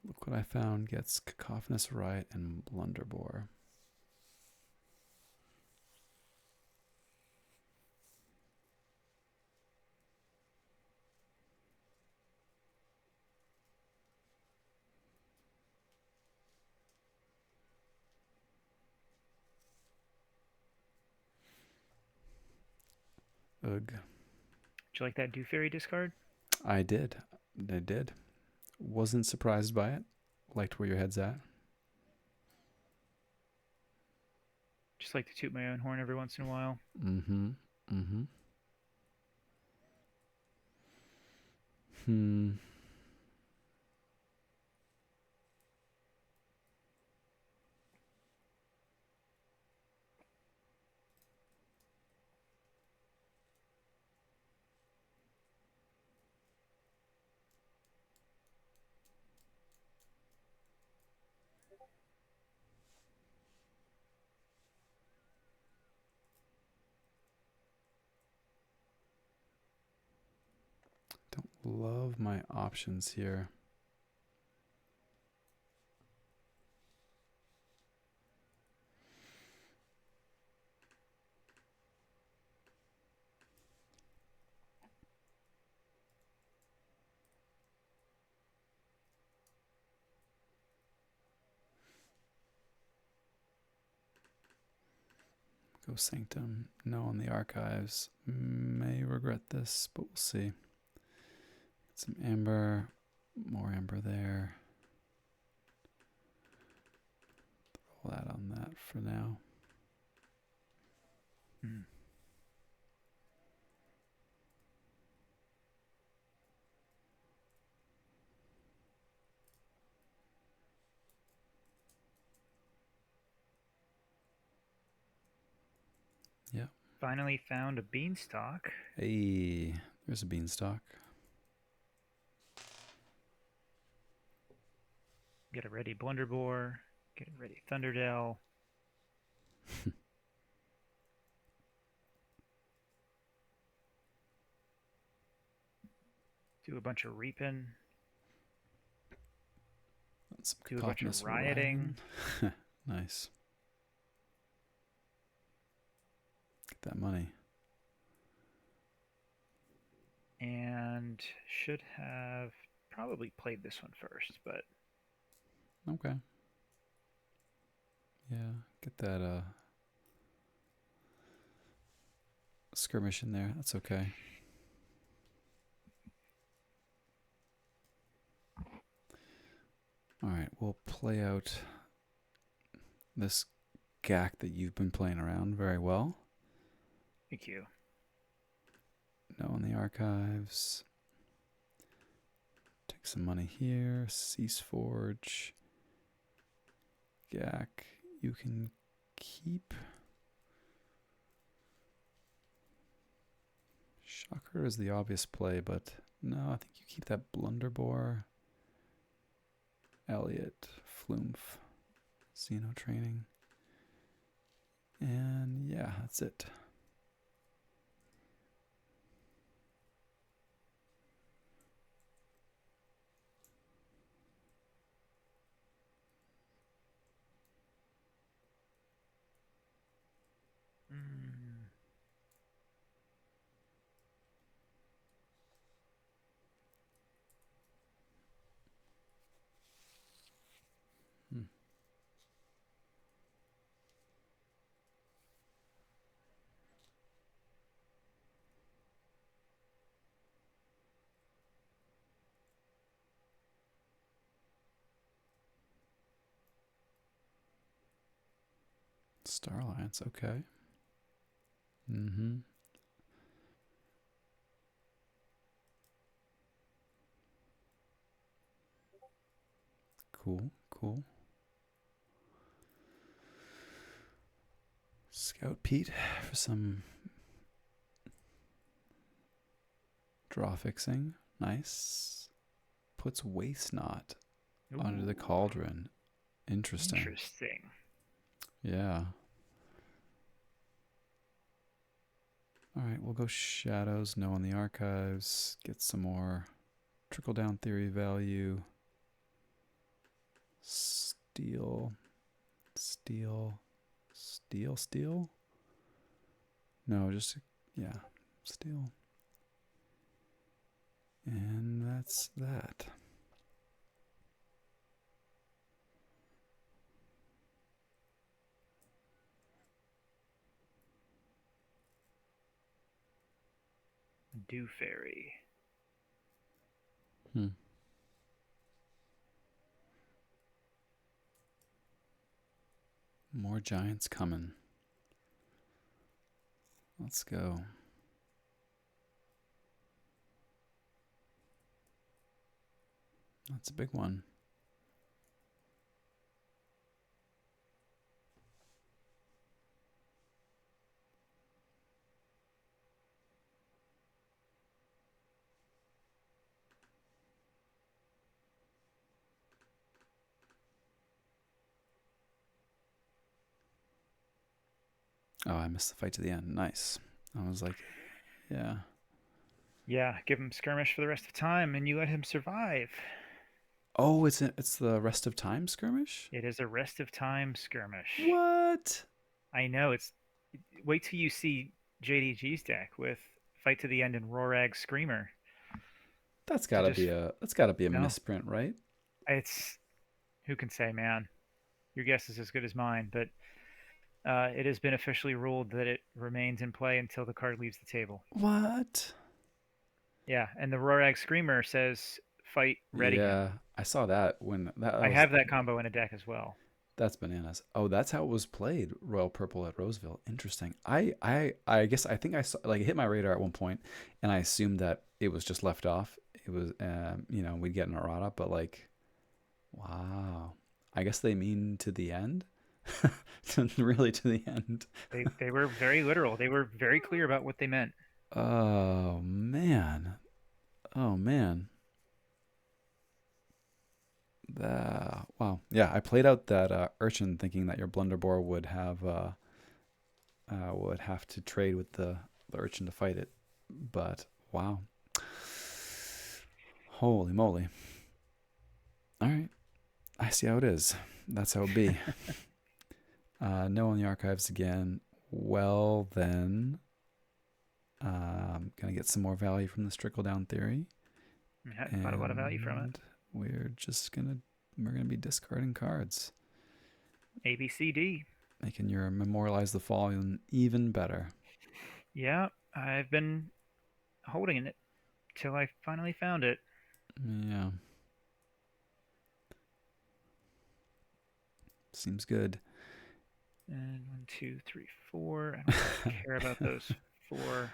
Look what I found gets Cacophonous Riot and Blunderbore. Ugh. Did you like that Do Fairy discard? I did. I did. Wasn't surprised by it. Liked where your head's at. Just like to toot my own horn every once in a while. Mm-hmm. Mm-hmm. Hmm. Don't love my options here. Go Sanctum. No on the archives. May regret this, but we'll see. Get some amber. More amber there. Throw that on that for now. Hmm. Yeah. Finally found a beanstalk. Hey, there's a beanstalk. Get a ready Blunderbore. Get a ready Thunderdell. Do a bunch of reaping. Some Do a bunch of Cacophonous rioting. Nice. Get that money. And should have probably played this one first, but Okay. Yeah, get that skirmish in there. That's okay. All right, we'll play out this gack that you've been playing around very well. thank you. No in the archives. Take some money here. Cease Forge. Gack, you can keep. Shocker is the obvious play, but no, I think you keep that Blunderbore. Elliot, Flumph, Xeno Training. And yeah, that's it. Mm. Hmm. Star Alliance. Okay. Mm-hmm. Cool. Cool. Scout Pete for some draw fixing. Nice. Puts Waste Knot under the Ooh, cauldron. Interesting. interesting. Yeah. All right, we'll go Shadows, no on the archives. Get some more trickle down theory value. Steel. Steel. Steel. Steel? No, just, yeah, steel. And that's that. Dew Fairy. Hmm. More giants coming. Let's go. That's a big one. Oh, I missed the fight to the end. Nice. I was like, yeah. Yeah, give him skirmish for the rest of time, and you let him survive. Oh, it's the rest of time skirmish? It is a rest of time skirmish. What? I know it's. Wait till you see JDG's deck with fight to the end and Rorag Screamer to just That's gotta be a no. misprint, right? It's who can say, man. Your guess is as good as mine, but it has been officially ruled that it remains in play until the card leaves the table. What? Yeah, and the Rorag Screamer says fight, ready him. Yeah, I saw that when that I was have that combo in a deck as well. that's bananas. Oh, that's how it was played. Royal Purple at Roseville. Interesting. I guess I think I saw like it hit my radar at one point, and I assumed that it was just left off. It was, we'd get an errata, but like, wow. I guess they mean to the end. Really to the end. They were very literal. They were very clear about what they meant. Oh man. Oh man. Wow. Yeah, I played out that urchin thinking that your blunderbore would have to trade with the urchin to fight it. But wow. Holy moly. All right. I see how it is. That's how it be. No on the archives again. Well, then, gonna get some more value from this trickle down theory, I got a lot of value from it. and we're gonna be discarding cards, A, B, C, D. making your Memorialize the Fallen even better. Yeah, I've been holding it till I finally found it. Yeah, seems good. And 1, 2, 3, 4. I don't really care about those four.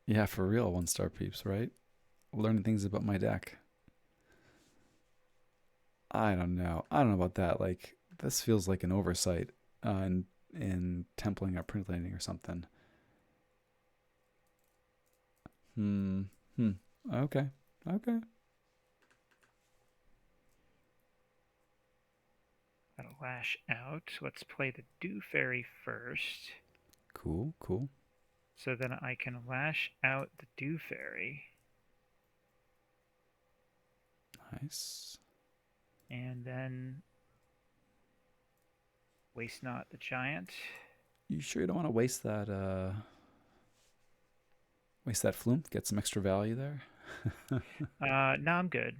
Yeah, for real, 1 star peeps, right? Learning things about my deck. I don't know. I don't know about that. Like, this feels like an oversight in templing or print landing or something. Hmm. Hmm. Okay. Okay. Gotta lash out. Let's play the Dew Fairy first. Cool. Cool. So then I can lash out the Dew Fairy. Nice. And then Waste Not the Giant. You sure you don't want to waste that flume? Get some extra value there. No, I'm good.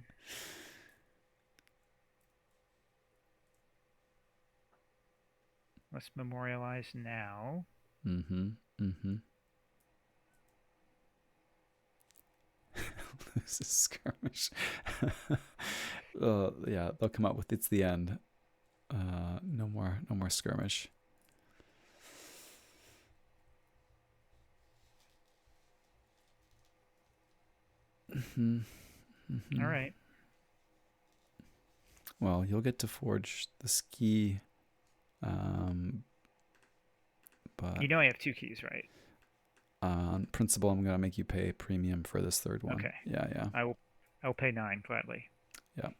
Let's memorialize now. Mm-hmm. Mm-hmm. Loses skirmish. Yeah, they'll come out with it's the end. No more skirmish. Hmm. All Hmm. right. Well, you'll get to forge the ski, um, but You know I have two keys, right? on principle, I'm gonna make you pay premium for this third one. Okay. Yeah, yeah, I will. I'll pay 9 gladly. yeah.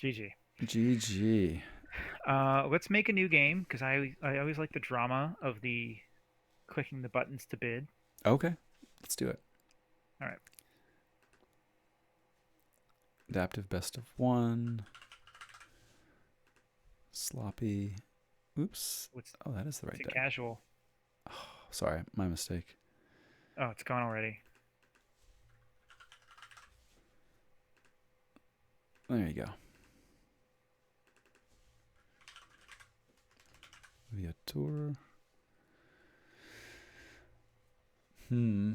GG. GG. Let's make a new game because I always like the drama of the clicking the buttons to bid. Okay, let's do it. All right. Adaptive best of one. Sloppy. Oops. What's Oh, that is the what's right it deck. casual? Oh, sorry, my mistake. Oh, it's gone already. There you go. Via tour. Hmm.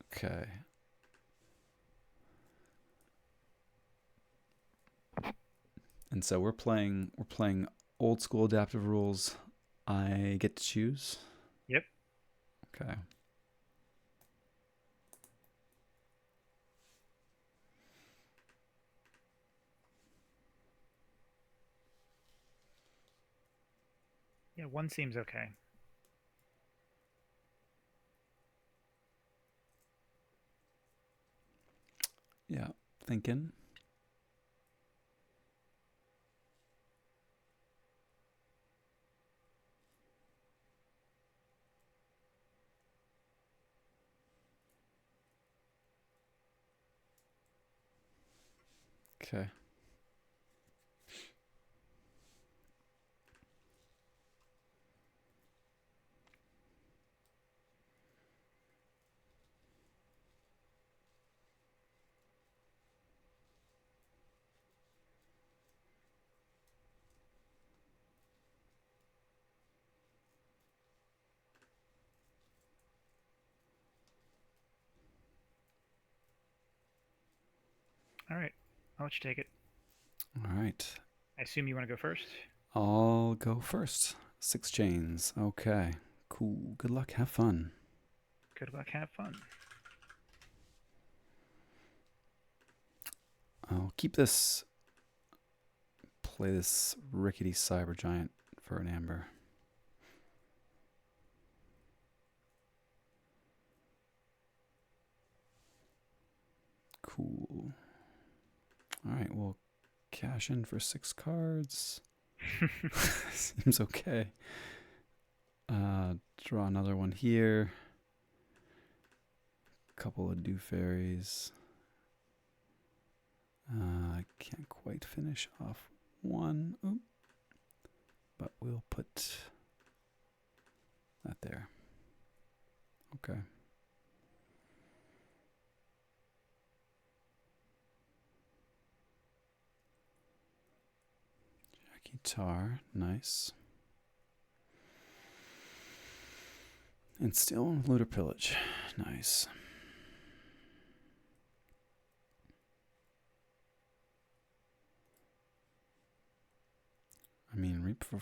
Okay. And so we're playing old school adaptive rules. I get to choose. Yep. Okay. Yeah, one seems okay. Yeah. Thinking. Okay. All right. I'll let you take it. All right. I assume you want to go first. I'll go first. 6 chains. Okay. Cool. Good luck. Have fun. Good luck. Have fun. I'll keep this. Play this rickety cyber giant for an amber. Cool. All right. We'll cash in for 6 cards. Seems okay. Draw another one here. Couple of dew fairies. I can't quite finish off one. Oop. But we'll put that there. Okay. Guitar. Nice. And still looter pillage. Nice. I mean, reap for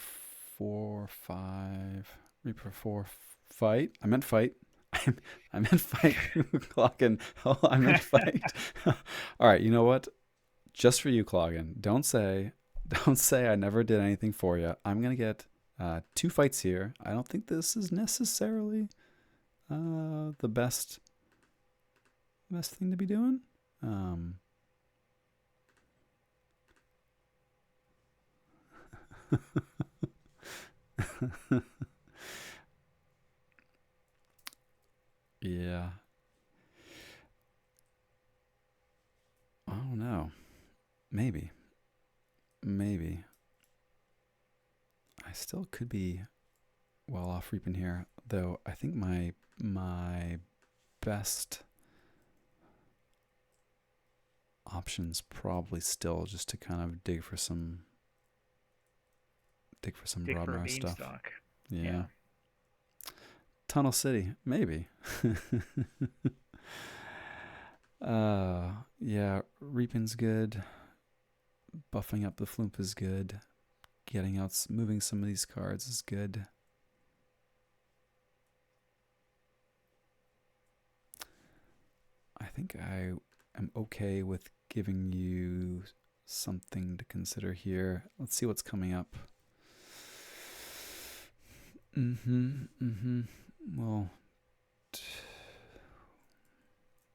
4, 5. Reap for 4, fight. I meant fight. I meant fight. Cloggin. Oh, I meant fight. All right. You know what? Just for you, Cloggin. Don't say I never did anything for you. I'm gonna get 2 fights here. I don't think this is necessarily the best thing to be doing. Um, yeah. I don't know. Maybe. Maybe. I still could be well off reaping here, though. I think my best options probably still just to kind of dig for some Dig for a Brobnar stuff. beanstalk. Yeah. Yeah. Tunnel City, maybe. Yeah, reaping's good. Buffing up the floop is good. Getting out, moving some of these cards is good. think I am okay with giving you something to consider here. Let's see what's coming up. Well,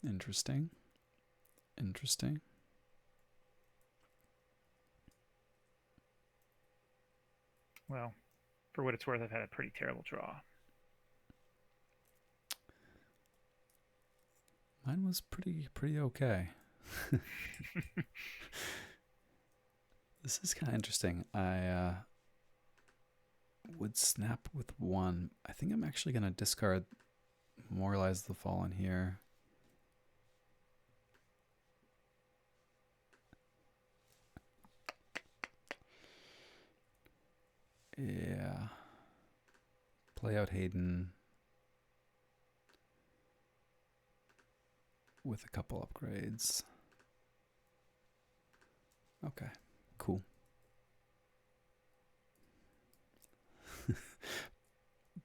interesting. Interesting. Well, for what it's worth, I've had a pretty terrible draw. Mine was pretty okay. This is kind of interesting. I would snap with one. I think I'm actually going to discard Memorialize the Fallen here. Yeah. Play out Hayden with a couple upgrades. Okay, cool.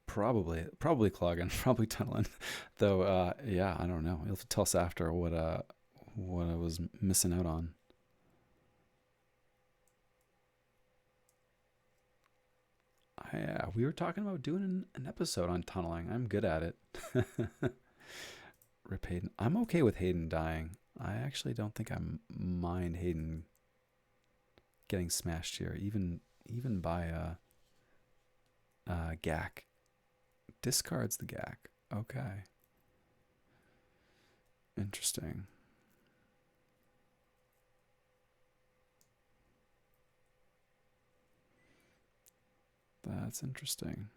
Probably clogging, probably tunneling. Though, yeah, I don't know. You'll have to tell us after what I was missing out on. We were talking about doing an episode on tunneling. I'm good at it. Rip Hayden. I'm okay with Hayden dying. I actually don't think I mind Hayden getting smashed here, even by Gak. Discards the Gak. Okay. Interesting. That's interesting.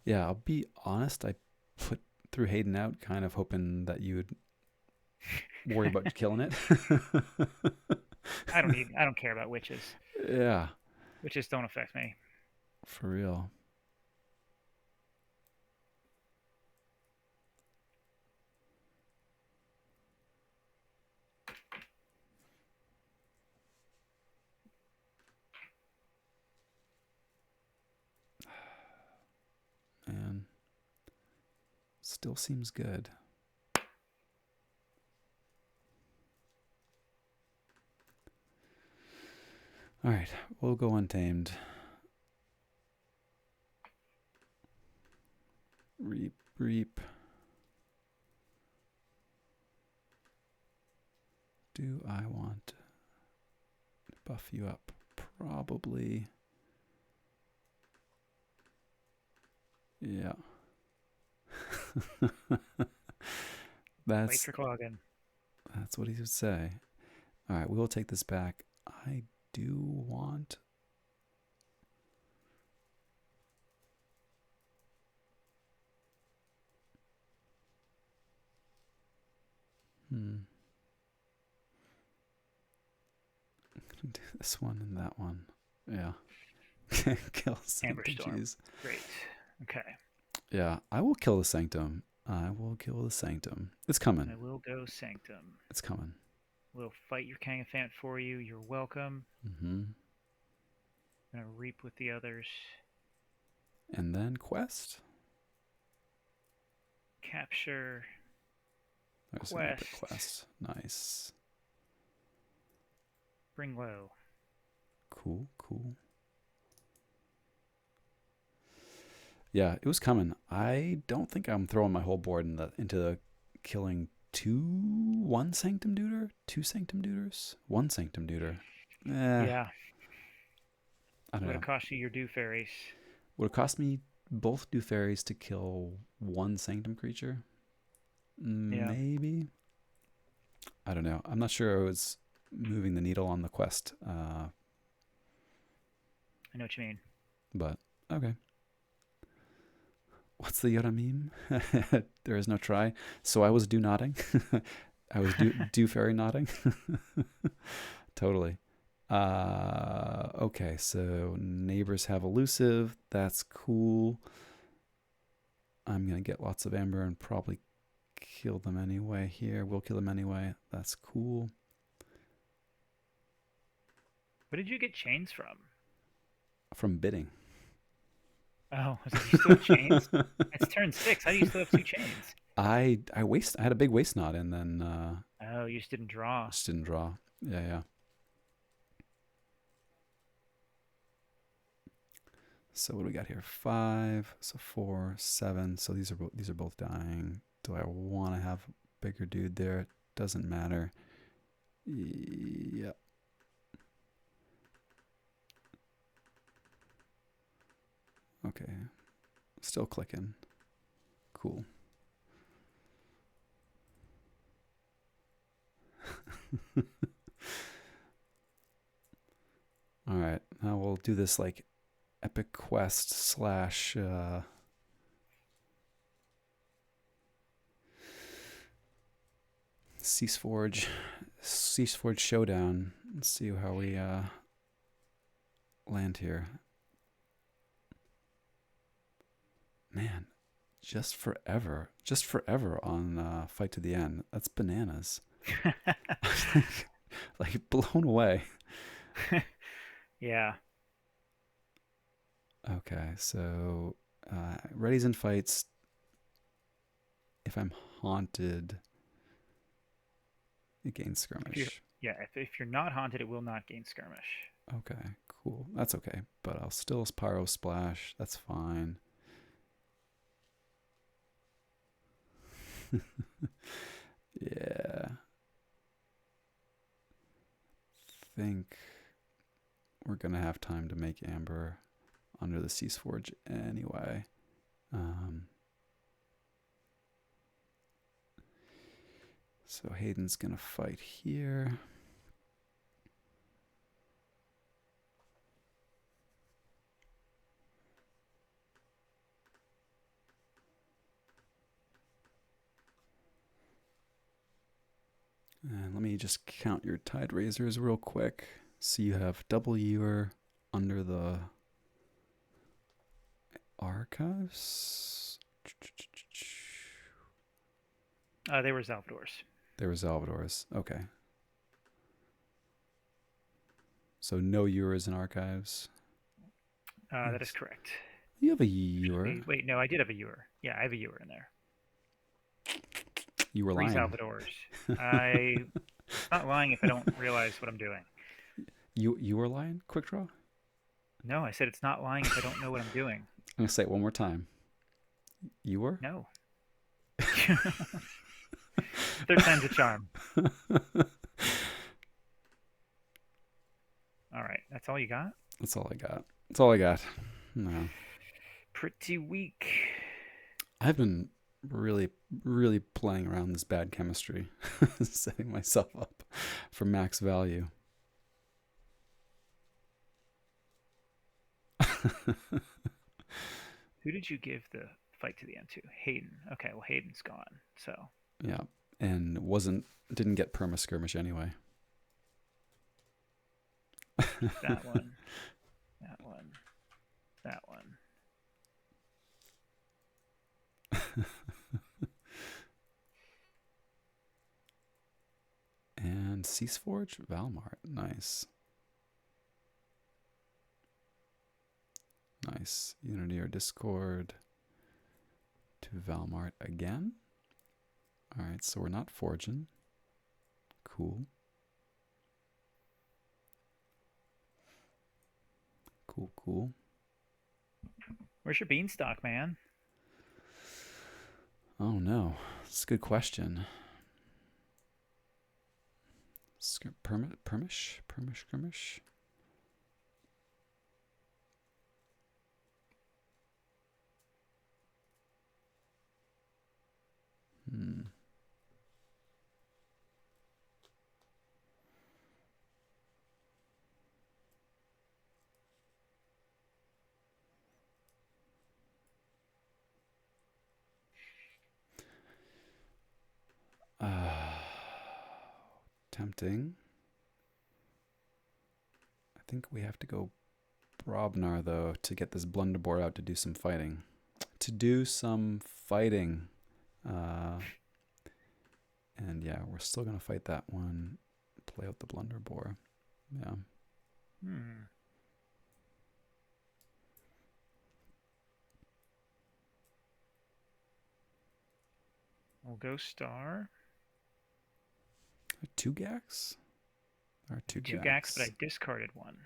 Yeah, I'll be honest. I put threw Hayden out, kind of hoping that you would worry about killing it. I don't care about witches. Yeah, Witches don't affect me. for real. Man, still seems good. All right, we'll go Untamed. Reap. Do I want to buff you up? Probably. Yeah. Wait for clogging. That's what he would say. All right, we will take this back. I do want. I'm gonna do this one and that one. Yeah. Kill Amber Sanctum. Storm. Jeez. Great. Okay. Yeah, I will kill the Sanctum. I will kill the Sanctum. It's coming. I will go Sanctum. It's coming. We'll fight your Kangathant for you. You're welcome. I'm gonna reap with the others. And then Quest. Capture. Quest. Nice. Bring low. Cool. Yeah, it was coming. I don't think I'm throwing my whole board into killing one Sanctum Duder, two Sanctum Duders, one Sanctum Duder. Yeah. I don't know. Would have cost you your Dew Fairies. Would have cost me both Dew Fairies to kill one Sanctum creature? Maybe. I don't know. I'm not sure I was moving the needle on the quest. I know what you mean. But, okay. What's the Yoda meme? There is no try. So I was do nodding. I was do fairy nodding. Totally. Okay, so neighbors have elusive. That's cool. I'm going to get lots of amber and probably kill them anyway here. We'll kill them anyway. That's cool. What did you get chains from? From bidding. Oh, I was like, you still have chains? It's turn 6. How do you still have two chains? I had a big waist knot and then Oh, you just didn't draw. just didn't draw. Yeah, yeah. So what do we got here? 5. So 4, 7. So these are both dying. Do I want to have a bigger dude there? Doesn't matter. Yep. Okay. Still clicking. Cool. All right. Now we'll do this like epic quest slash Ceaseforge showdown. Let's see how we land here. Man, just forever on Fight to the End. That's bananas. Like blown away. Yeah. Okay, so readies and fights. If I'm haunted, it gains If you're skirmish. yeah, if you're not haunted, it will not gain skirmish. Okay, cool. That's okay. But I'll still Pyro Splash. That's fine. Yeah. Think we're gonna have time to make Amber under the Cease Forge anyway. So Hayden's gonna fight here. And let me just count your Tide Razors real quick. So you have double Ewer under the archives. They were Salvador's. They were Salvador's. Okay. So no Ewers in archives. That is Yes. correct. You have a Ewer. Wait, no, I did have a Ewer. Yeah, I have a Ewer in there. You were Three lying. Salvadors. It's not lying if I don't realize what I'm doing. You were lying? Quick draw? No, I said it's not lying if I don't know what I'm doing. I'm gonna say it one more time. You were? No. Third time's a charm. All right, that's all you got? That's all I got. That's all I got. No. Pretty weak. I've been really, really playing around this bad chemistry, setting myself up for max value. Who did you give the fight to the end to? Hayden. Okay, well Hayden's gone. So Yeah, and didn't get perma skirmish anyway. that one, that one, that one. And Ceaseforge, Valmart, nice, nice. Unity or Discord to Valmart again. All right, so we're not forging. Cool. Cool, cool. Where's your beanstalk, man? Oh no, it's a good question. Permish? Skirmish? Hmm. Tempting. I think we have to go Brobnar, though, to get this Blunderbore out to do some fighting. And yeah, we're still going to fight that one. Play out the Blunderbore. Yeah. Hmm. We'll go star. Two Gax? Or two Two Gax, but I Gax? discarded one.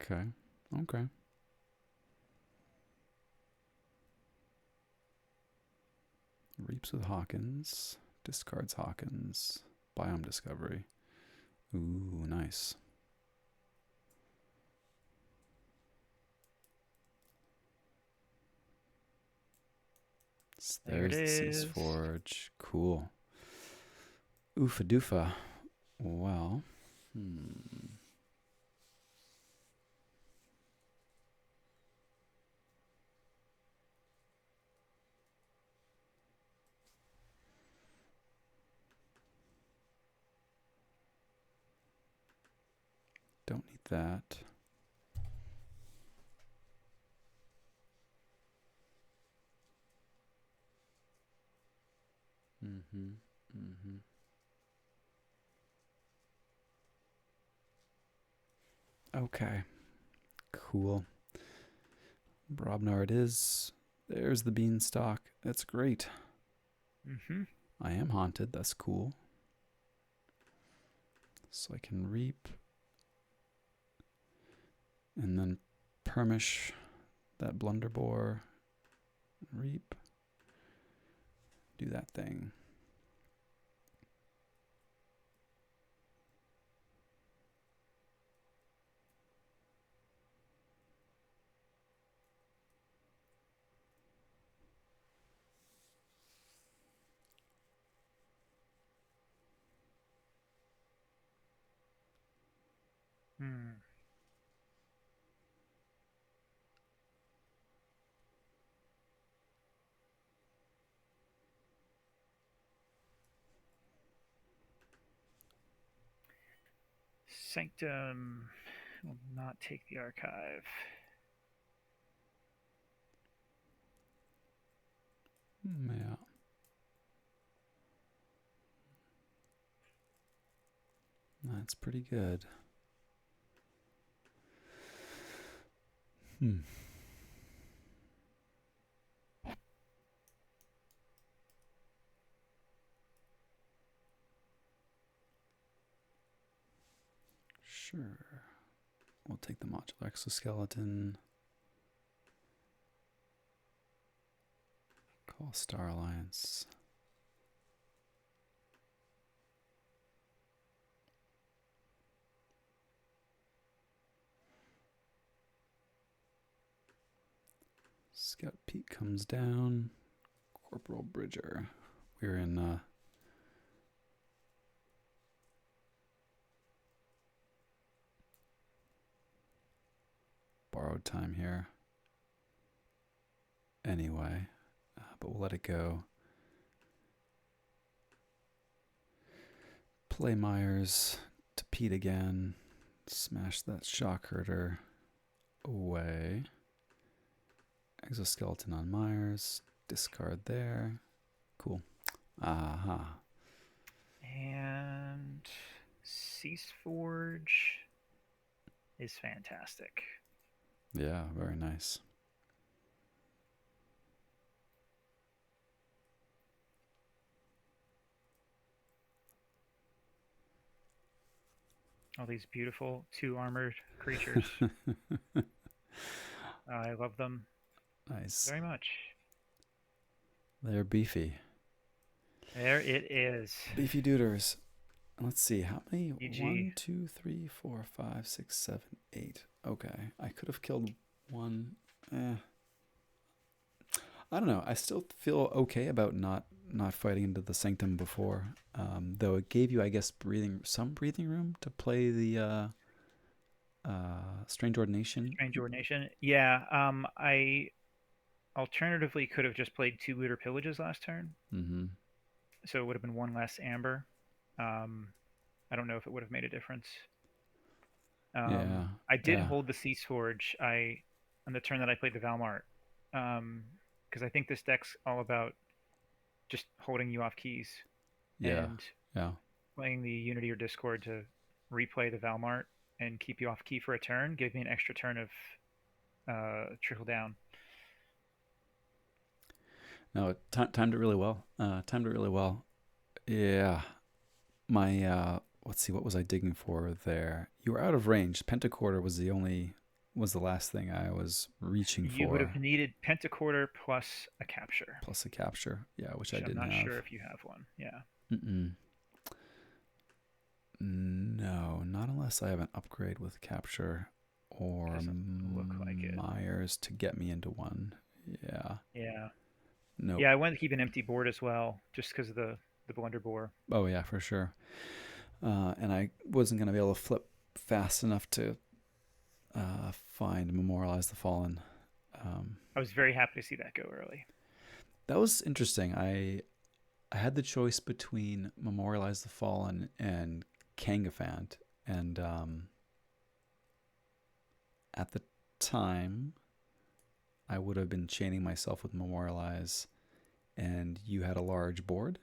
Okay. Okay. Reaps with Hawkins. Discards Hawkins. Biome Discovery. Ooh, nice. There it There's the Cease is. Forge. Cool. Oofa doofa. Well, hmm. Don't need that. Mm-hmm. Mm-hmm. Okay. Cool. Brobnar it is. There's the beanstalk. That's great. Mm-hmm. I am haunted. That's cool. So I can reap and then permish that blunderbore. Reap. Do that thing. Hmm. Sanctum will not take the archive. Yeah. That's pretty good. Hmm. Sure. We'll take the modular exoskeleton. Call Star Alliance. Scout Peak comes down. Corporal Bridger. We're in borrowed time here. Anyway, but we'll let it go. Play Myers to Pete again. Smash that shock herder away. Exoskeleton on Myers. Discard there. Cool. Aha. And Cease Forge is fantastic. Yeah, very nice. All these beautiful 2 armored creatures. I love them Nice. very much. They're beefy. There it is. Beefy Duders. Let's see, how many? GG. 1, 2, 3, 4, 5, 6, 7, 8. Okay, I could have killed one. I don't know. I still feel okay about not fighting into the sanctum before, though it gave you, I guess, some breathing room to play the Strange Ordination. Strange Ordination. Yeah. I alternatively could have just played 2 looter pillages last turn, Mm-hmm. so it would have been 1 less amber. Um, I don't know if it would have made a difference. Yeah, I did yeah, hold the Cease Forge. On the turn that I played the Valmart, because I think this deck's all about just holding you off keys yeah, and yeah. playing the Unity or Discord to replay the Valmart and keep you off key for a turn. Give me an extra turn of trickle down. No, timed it really well. Timed it really well. Yeah. My let's see, what was I digging for there? You were out of range. Pentacorder was the last thing I was reaching You would have for, needed Pentacorder plus a capture, plus a capture. Yeah, which I which I'm didn't not have. sure if you have one. Yeah. Mm-mm. No, not unless I have an upgrade with capture or Doesn't look like it. Myers to get me into one. Yeah. Yeah. Nope. Yeah, I wanted to keep an empty board as well, just because of the Blunder Bore. Oh yeah, for sure. And I wasn't gonna be able to flip fast enough to find Memorialize the Fallen. Um, I was very happy to see that go early. that was interesting. I had the choice between Memorialize the Fallen and Kangafant, and at the time, I would have been chaining myself with Memorialize, and you had a large board.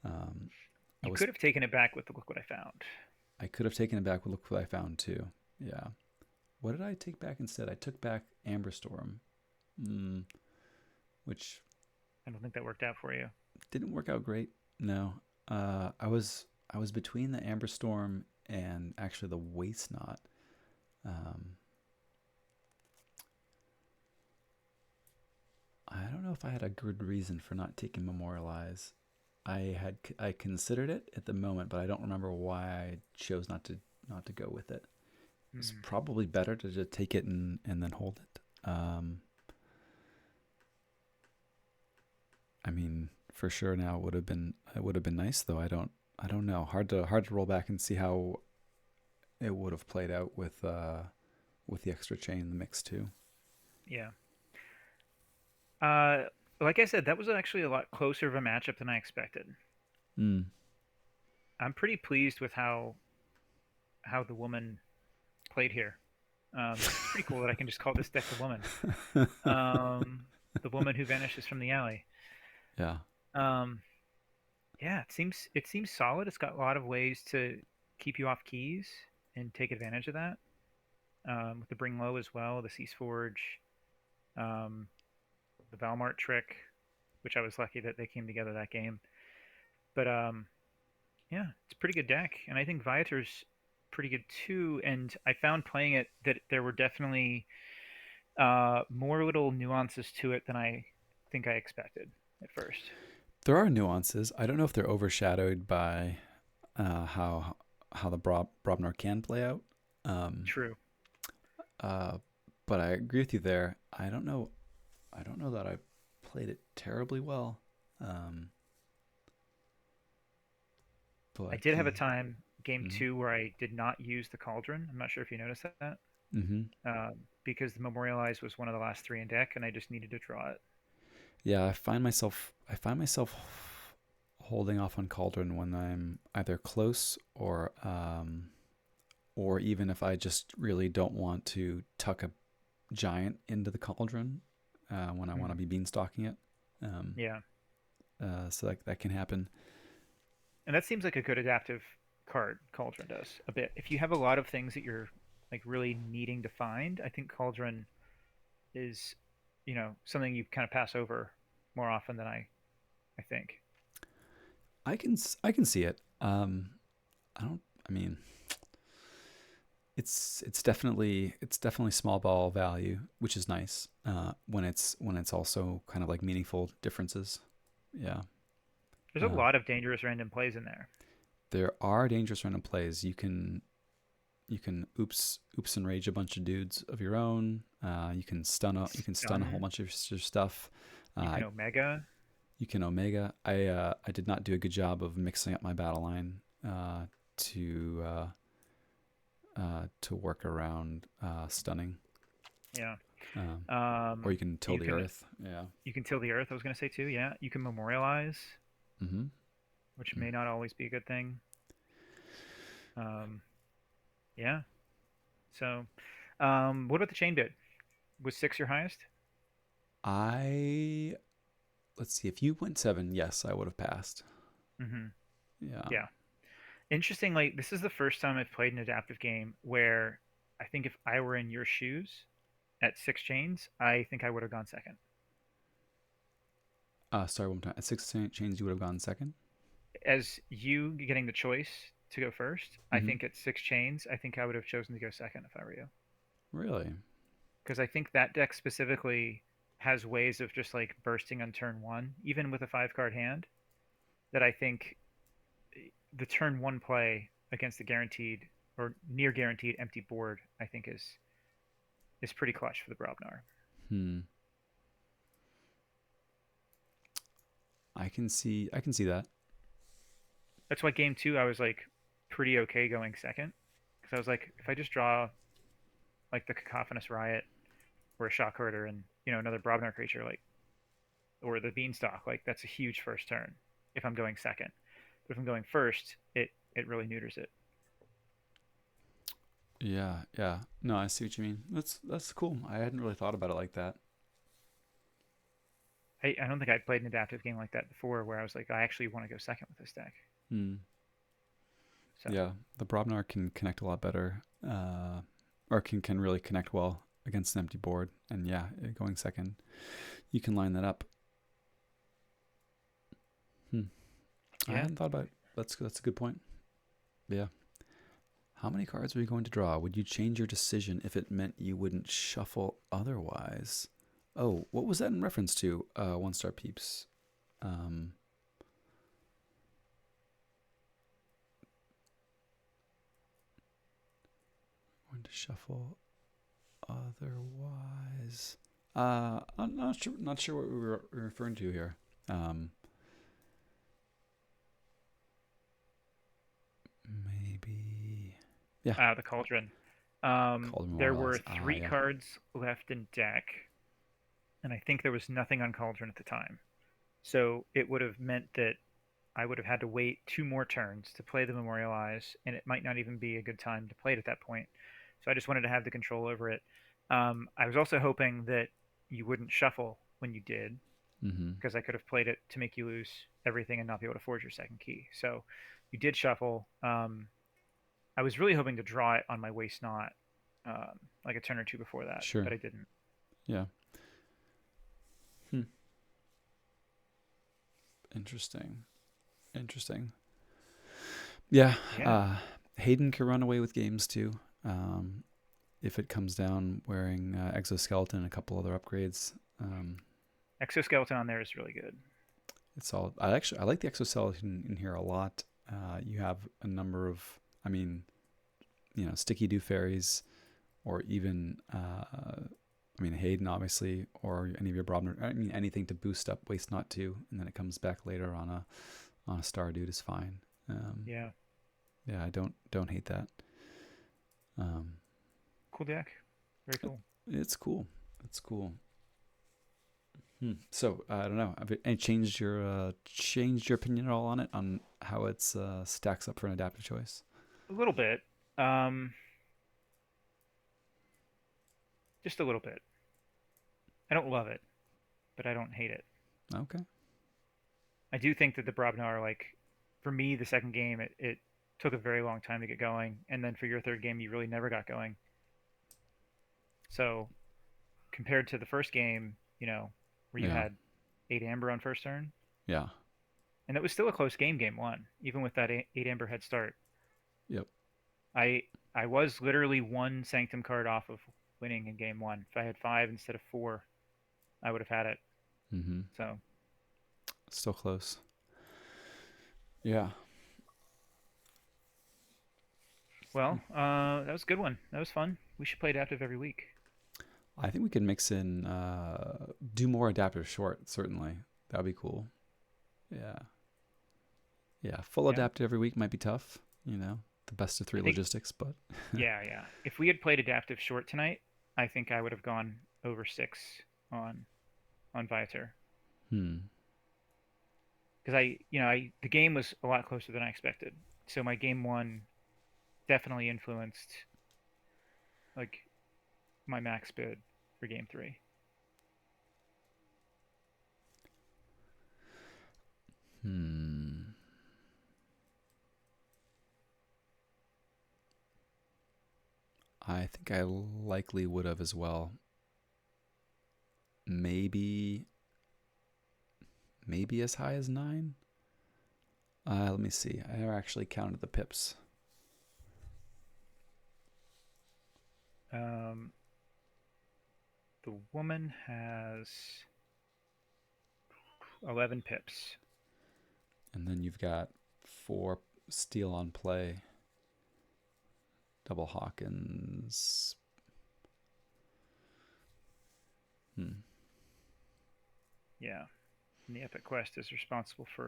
Um, I You was could have taken it back with the look what I found. I could have taken it back, but look what I found too. Yeah. What did I take back instead? I took back Amber Storm, mm, which I don't think that worked out for you. didn't work out great. No, I was between the Amber Storm and actually the Waste Knot. Um, I don't know if I had a good reason for not taking Memorialize. I considered it at the moment, but I don't remember why I chose not to go with it. It's Hmm. probably better to just take it and then hold it. I mean, for sure now it would have been nice though. I don't know. Hard to roll back and see how it would have played out with the extra chain in the mix too. Yeah. Uh, like I said, that was actually a lot closer of a matchup than I expected. Mm. I'm pretty pleased with how the woman played here. It's pretty cool that I can just call this deck the woman. Um, the woman who vanishes from the alley. Yeah. Um, yeah, it seems solid. It's got a lot of ways to keep you off keys and take advantage of that. With the bring low as well, the Cease Forge, um, the Valmart trick, which I was lucky that they came together that game. But yeah, it's a pretty good deck, and I think Viator's pretty good too. And I found playing it that there were definitely more little nuances to it than I think I expected at first. There are nuances. I don't know if they're overshadowed by how the Brobnar can play out. Um, True. uh, but I agree with you there. I don't know that I played it terribly well. Um, I but did have a the time game mm-hmm, two where I did not use the Cauldron. I'm not sure if you noticed that. mm-hmm. Because the Memorialize was one of the last three in deck, and I just needed to draw it. Yeah, I find myself holding off on Cauldron when I'm either close or even if I just really don't want to tuck a giant into the Cauldron when I want to Hmm. be beanstalking it. Um, Yeah, so that can happen. and that seems like a good adaptive card. Cauldron does a bit. If you have a lot of things that you're like really needing to find, I think Cauldron is, something you kind of pass over more often than I think. I can see it. I don't. I mean, it's definitely small ball value, which is nice when it's also kind of like meaningful differences. Yeah. There's a Uh, lot of dangerous random plays in there. there are dangerous random plays. You can oops and rage a bunch of dudes of your own. You can stun a whole Stun. bunch of your stuff. You can Uh, Omega. you can omega. I did not do a good job of mixing up my battle line to to work around stunning. Yeah. Um, or Um, you can till you the can earth. Yeah. you can till the earth. I was gonna say too. Yeah. You can memorialize, Mm-hmm. which may not always be a good thing. Um, yeah. So, what about the chain bid? Was six your highest? I let's see. If you went seven, yes, I would have passed. Mm-hmm. Yeah. Yeah. Interestingly, this is the first time I've played an adaptive game where I think if I were in your shoes at six chains, I think I would have gone second. Sorry, one more time. At six chains, you would have gone second. As you getting the choice to go first, I Mm-hmm. think at 6 chains, I think I would have chosen to go second if I were you. Really? Because I think that deck specifically has ways of just like bursting on turn one, even with a 5 card hand, that I think the turn one play against the guaranteed or near guaranteed empty board, I think is pretty clutch for the Brobnar. Hmm. I can see that. That's why game two I was like pretty okay going second. Because I was like, if I just draw like the Cacophonous Riot or a Shock Herder and another Brobnar creature like or the Beanstalk, like that's a huge first turn if I'm going second. But if I'm going first, it really neuters it. Yeah, yeah. No, I see what you mean. That's cool. I hadn't really thought about it like that. I don't think I'd played an adaptive game like that before where I was like, I actually want to go second with this deck. Hmm. So Yeah, the Brobnar can connect a lot better, or can really connect well against an empty board. And yeah, going second, you can line that up. Hmm. I yeah, hadn't thought about it. That's a good point. Yeah. How many cards are you going to draw? Would you change your decision if it meant you wouldn't shuffle otherwise? Oh, what was that in reference to? One star peeps. Um, going to shuffle otherwise. I'm not sure. Not sure what we were referring to here. Um, maybe. Yeah. the Cauldron. Called There were Memorialize. Ah, three yeah. cards left in deck, and I think there was nothing on Cauldron at the time. So it would have meant that I would have had to wait 2 more turns to play the Memorialize, and it might not even be a good time to play it at that point. So I just wanted to have the control over it. I was also hoping that you wouldn't shuffle when you did, Mm-hmm. because I could have played it to make you lose everything and not be able to forge your second key. So you did shuffle. I was really hoping to draw it on my waste not, like a turn or two before that, Sure. but I didn't. Yeah. Hmm. Interesting. Interesting. Yeah. Yeah, Uh, Hayden can run away with games too. Um, if it comes down wearing exoskeleton and a couple other upgrades. exoskeleton on there is really good. It's all. I like the exoskeleton in here a lot. You have a number of. I mean, sticky do fairies, or even. I mean, Hayden obviously, or any of your Brobner. I mean, anything to boost up waste not to, and then it comes back later on a star dude is fine. Um, Yeah, yeah, I don't hate that. Um, cool deck. Very cool. it's cool. It's cool. So I don't know. Have you changed your opinion at all on it, on how it's stacks up for an adaptive choice? A little bit. Um, just a little bit. I don't love it, but I don't hate it. Okay. I do think that the Brobnar, like, for me, the second game, it took a very long time to get going, and then for your third game, you really never got going. So compared to the first game, where you Yeah. had 8 amber on first turn, Yeah. and it was still a close game, game one, even with that 8 amber head start. Yep. I I was literally one Sanctum card off of winning in game one. If I had 5 instead of 4, I would have had it. Mm-hmm. So, Still close. Yeah. well, that was a good one. That was fun. We should play adaptive every week. I think we can mix in, do more adaptive short. Certainly, that'd be cool. Yeah. Yeah. Full Yeah, adaptive every week might be tough. The best of I three think. logistics, but Yeah, yeah. If we had played adaptive short tonight, I think I would have gone over 6 on Viator hmm. because the game was a lot closer than I expected. So my game one definitely influenced like my max bid for game three. Hmm. I think I likely would have as well. Maybe maybe as high as 9. Let me see. I never actually counted the pips. Um, the woman has 11 pips. And then you've got 4 steel on play. Double Hawkins. Yeah. And the Epic Quest is responsible for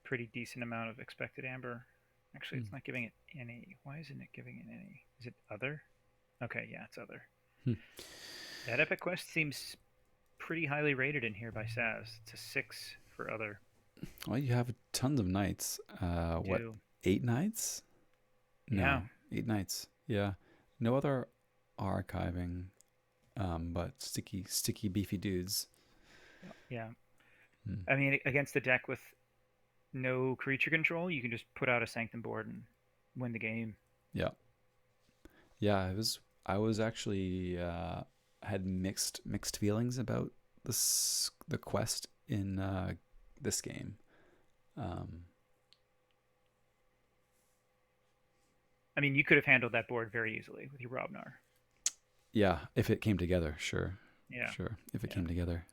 a pretty decent amount of expected amber. Actually, Hmm. it's not giving it any. Why isn't it giving it any? Is it other? Okay, yeah, it's other. Hmm. That Epic Quest seems pretty highly rated in here by Saz. It's a 6 for other. Well, you have tons of knights. You What, do. 8 knights? Yeah. No, 8 knights. Yeah. No other archiving, but sticky, beefy dudes. Yeah. Hmm. I mean, against the deck with no creature control, you can just put out a Sanctum board and win the game. Yeah. Yeah, I was actually had mixed feelings about the quest in this game. Um, I mean, you could have handled that board very easily with your Robnar. yeah, if it came together, sure, Yeah. sure. If it Yeah. came together,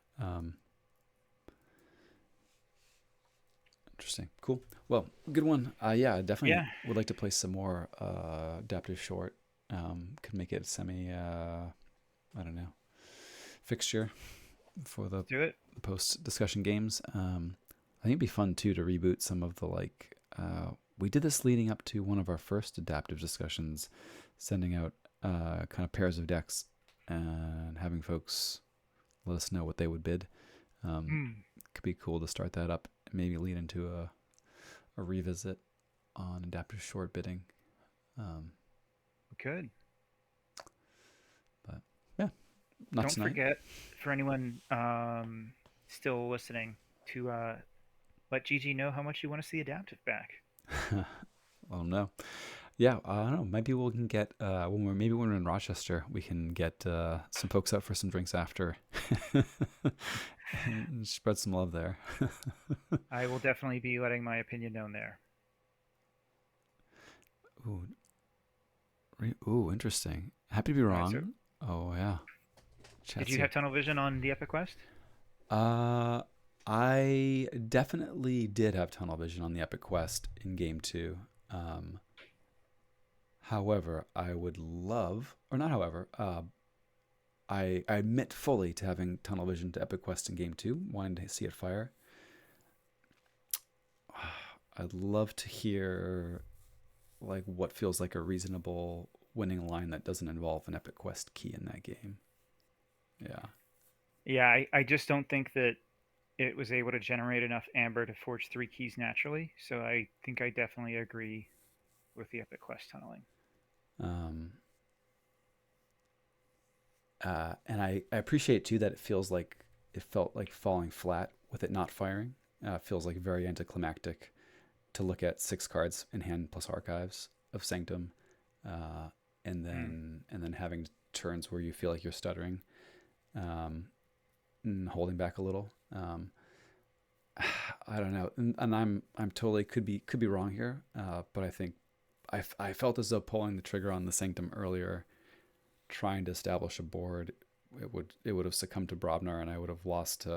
interesting, cool. Well, good one. Yeah, I definitely Yeah. would like to play some more adaptive short. Could make it semi. I don't know, fixture for Let's do it. the post discussion games. I think it'd be fun too to reboot some of the like. We did this leading up to one of our first adaptive discussions, sending out kind of pairs of decks and having folks let us know what they would bid. Um, Hmm. could be cool to start that up and maybe lead into a revisit on adaptive short bidding. Um, We could. but yeah, not Don't tonight. forget, for anyone still listening, to let Gigi know how much you want to see adaptive back. Oh no. Yeah, I don't know. Maybe we can get when we're in Rochester, we can get some folks out for some drinks after, and spread some love there. I will definitely be letting my opinion known there. Ooh, ooh, interesting. Happy to be All right. So, wrong. Oh yeah, did chat's you here. have tunnel vision on the Epic Quest? Uh, I definitely did have tunnel vision on the Epic Quest in Game Two. Um, however, I would love, or not. However, I admit fully to having tunnel vision to Epic Quest in Game Two, wanting to see it fire. I'd love to hear like what feels like a reasonable winning line that doesn't involve an Epic Quest key in that game. Yeah. Yeah, I just don't think that it was able to generate enough amber to forge 3 keys naturally. So I think I definitely agree with the Epic Quest tunneling. Um, and I appreciate too that it felt like falling flat with it not firing. Feels like very anticlimactic to look at 6 cards in hand plus archives of Sanctum, uh, Hmm. and then having turns where you feel like you're stuttering, um, and holding back a little. I don't know, and I'm totally could be wrong here, but I think I felt as though pulling the trigger on the Sanctum earlier, trying to establish a board, it would have succumbed to Brobnar, and I would have lost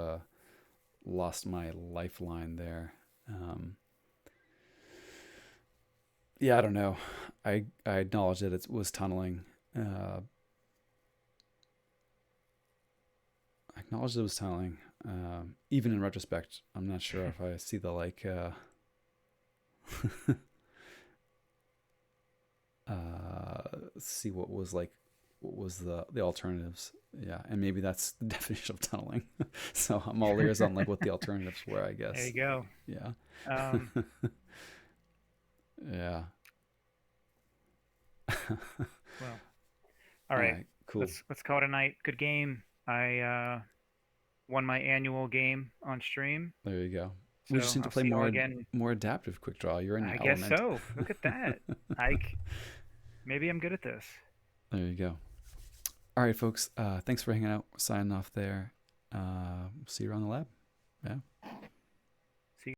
my lifeline there. Um, yeah, I don't know. I acknowledge that it was tunneling. Uh, I acknowledge it was tunneling. Even in retrospect, I'm not sure if I see the like. See what was like. What was the alternatives? Yeah, and maybe that's the definition of tunneling. So I'm all ears on like what the alternatives were. I There guess. you go. Yeah. Um, Yeah. well, all All right. right. Cool. Let's call it a night. Good game. I won my annual game on stream, There you go. We just so need to I'll play see y'all again. more adaptive quick draw. You're in your I guess element. so. Look at that. I maybe I'm good at this. There you go. All right, folks. Thanks for hanging out. Signing off there. See you around the lab. Yeah.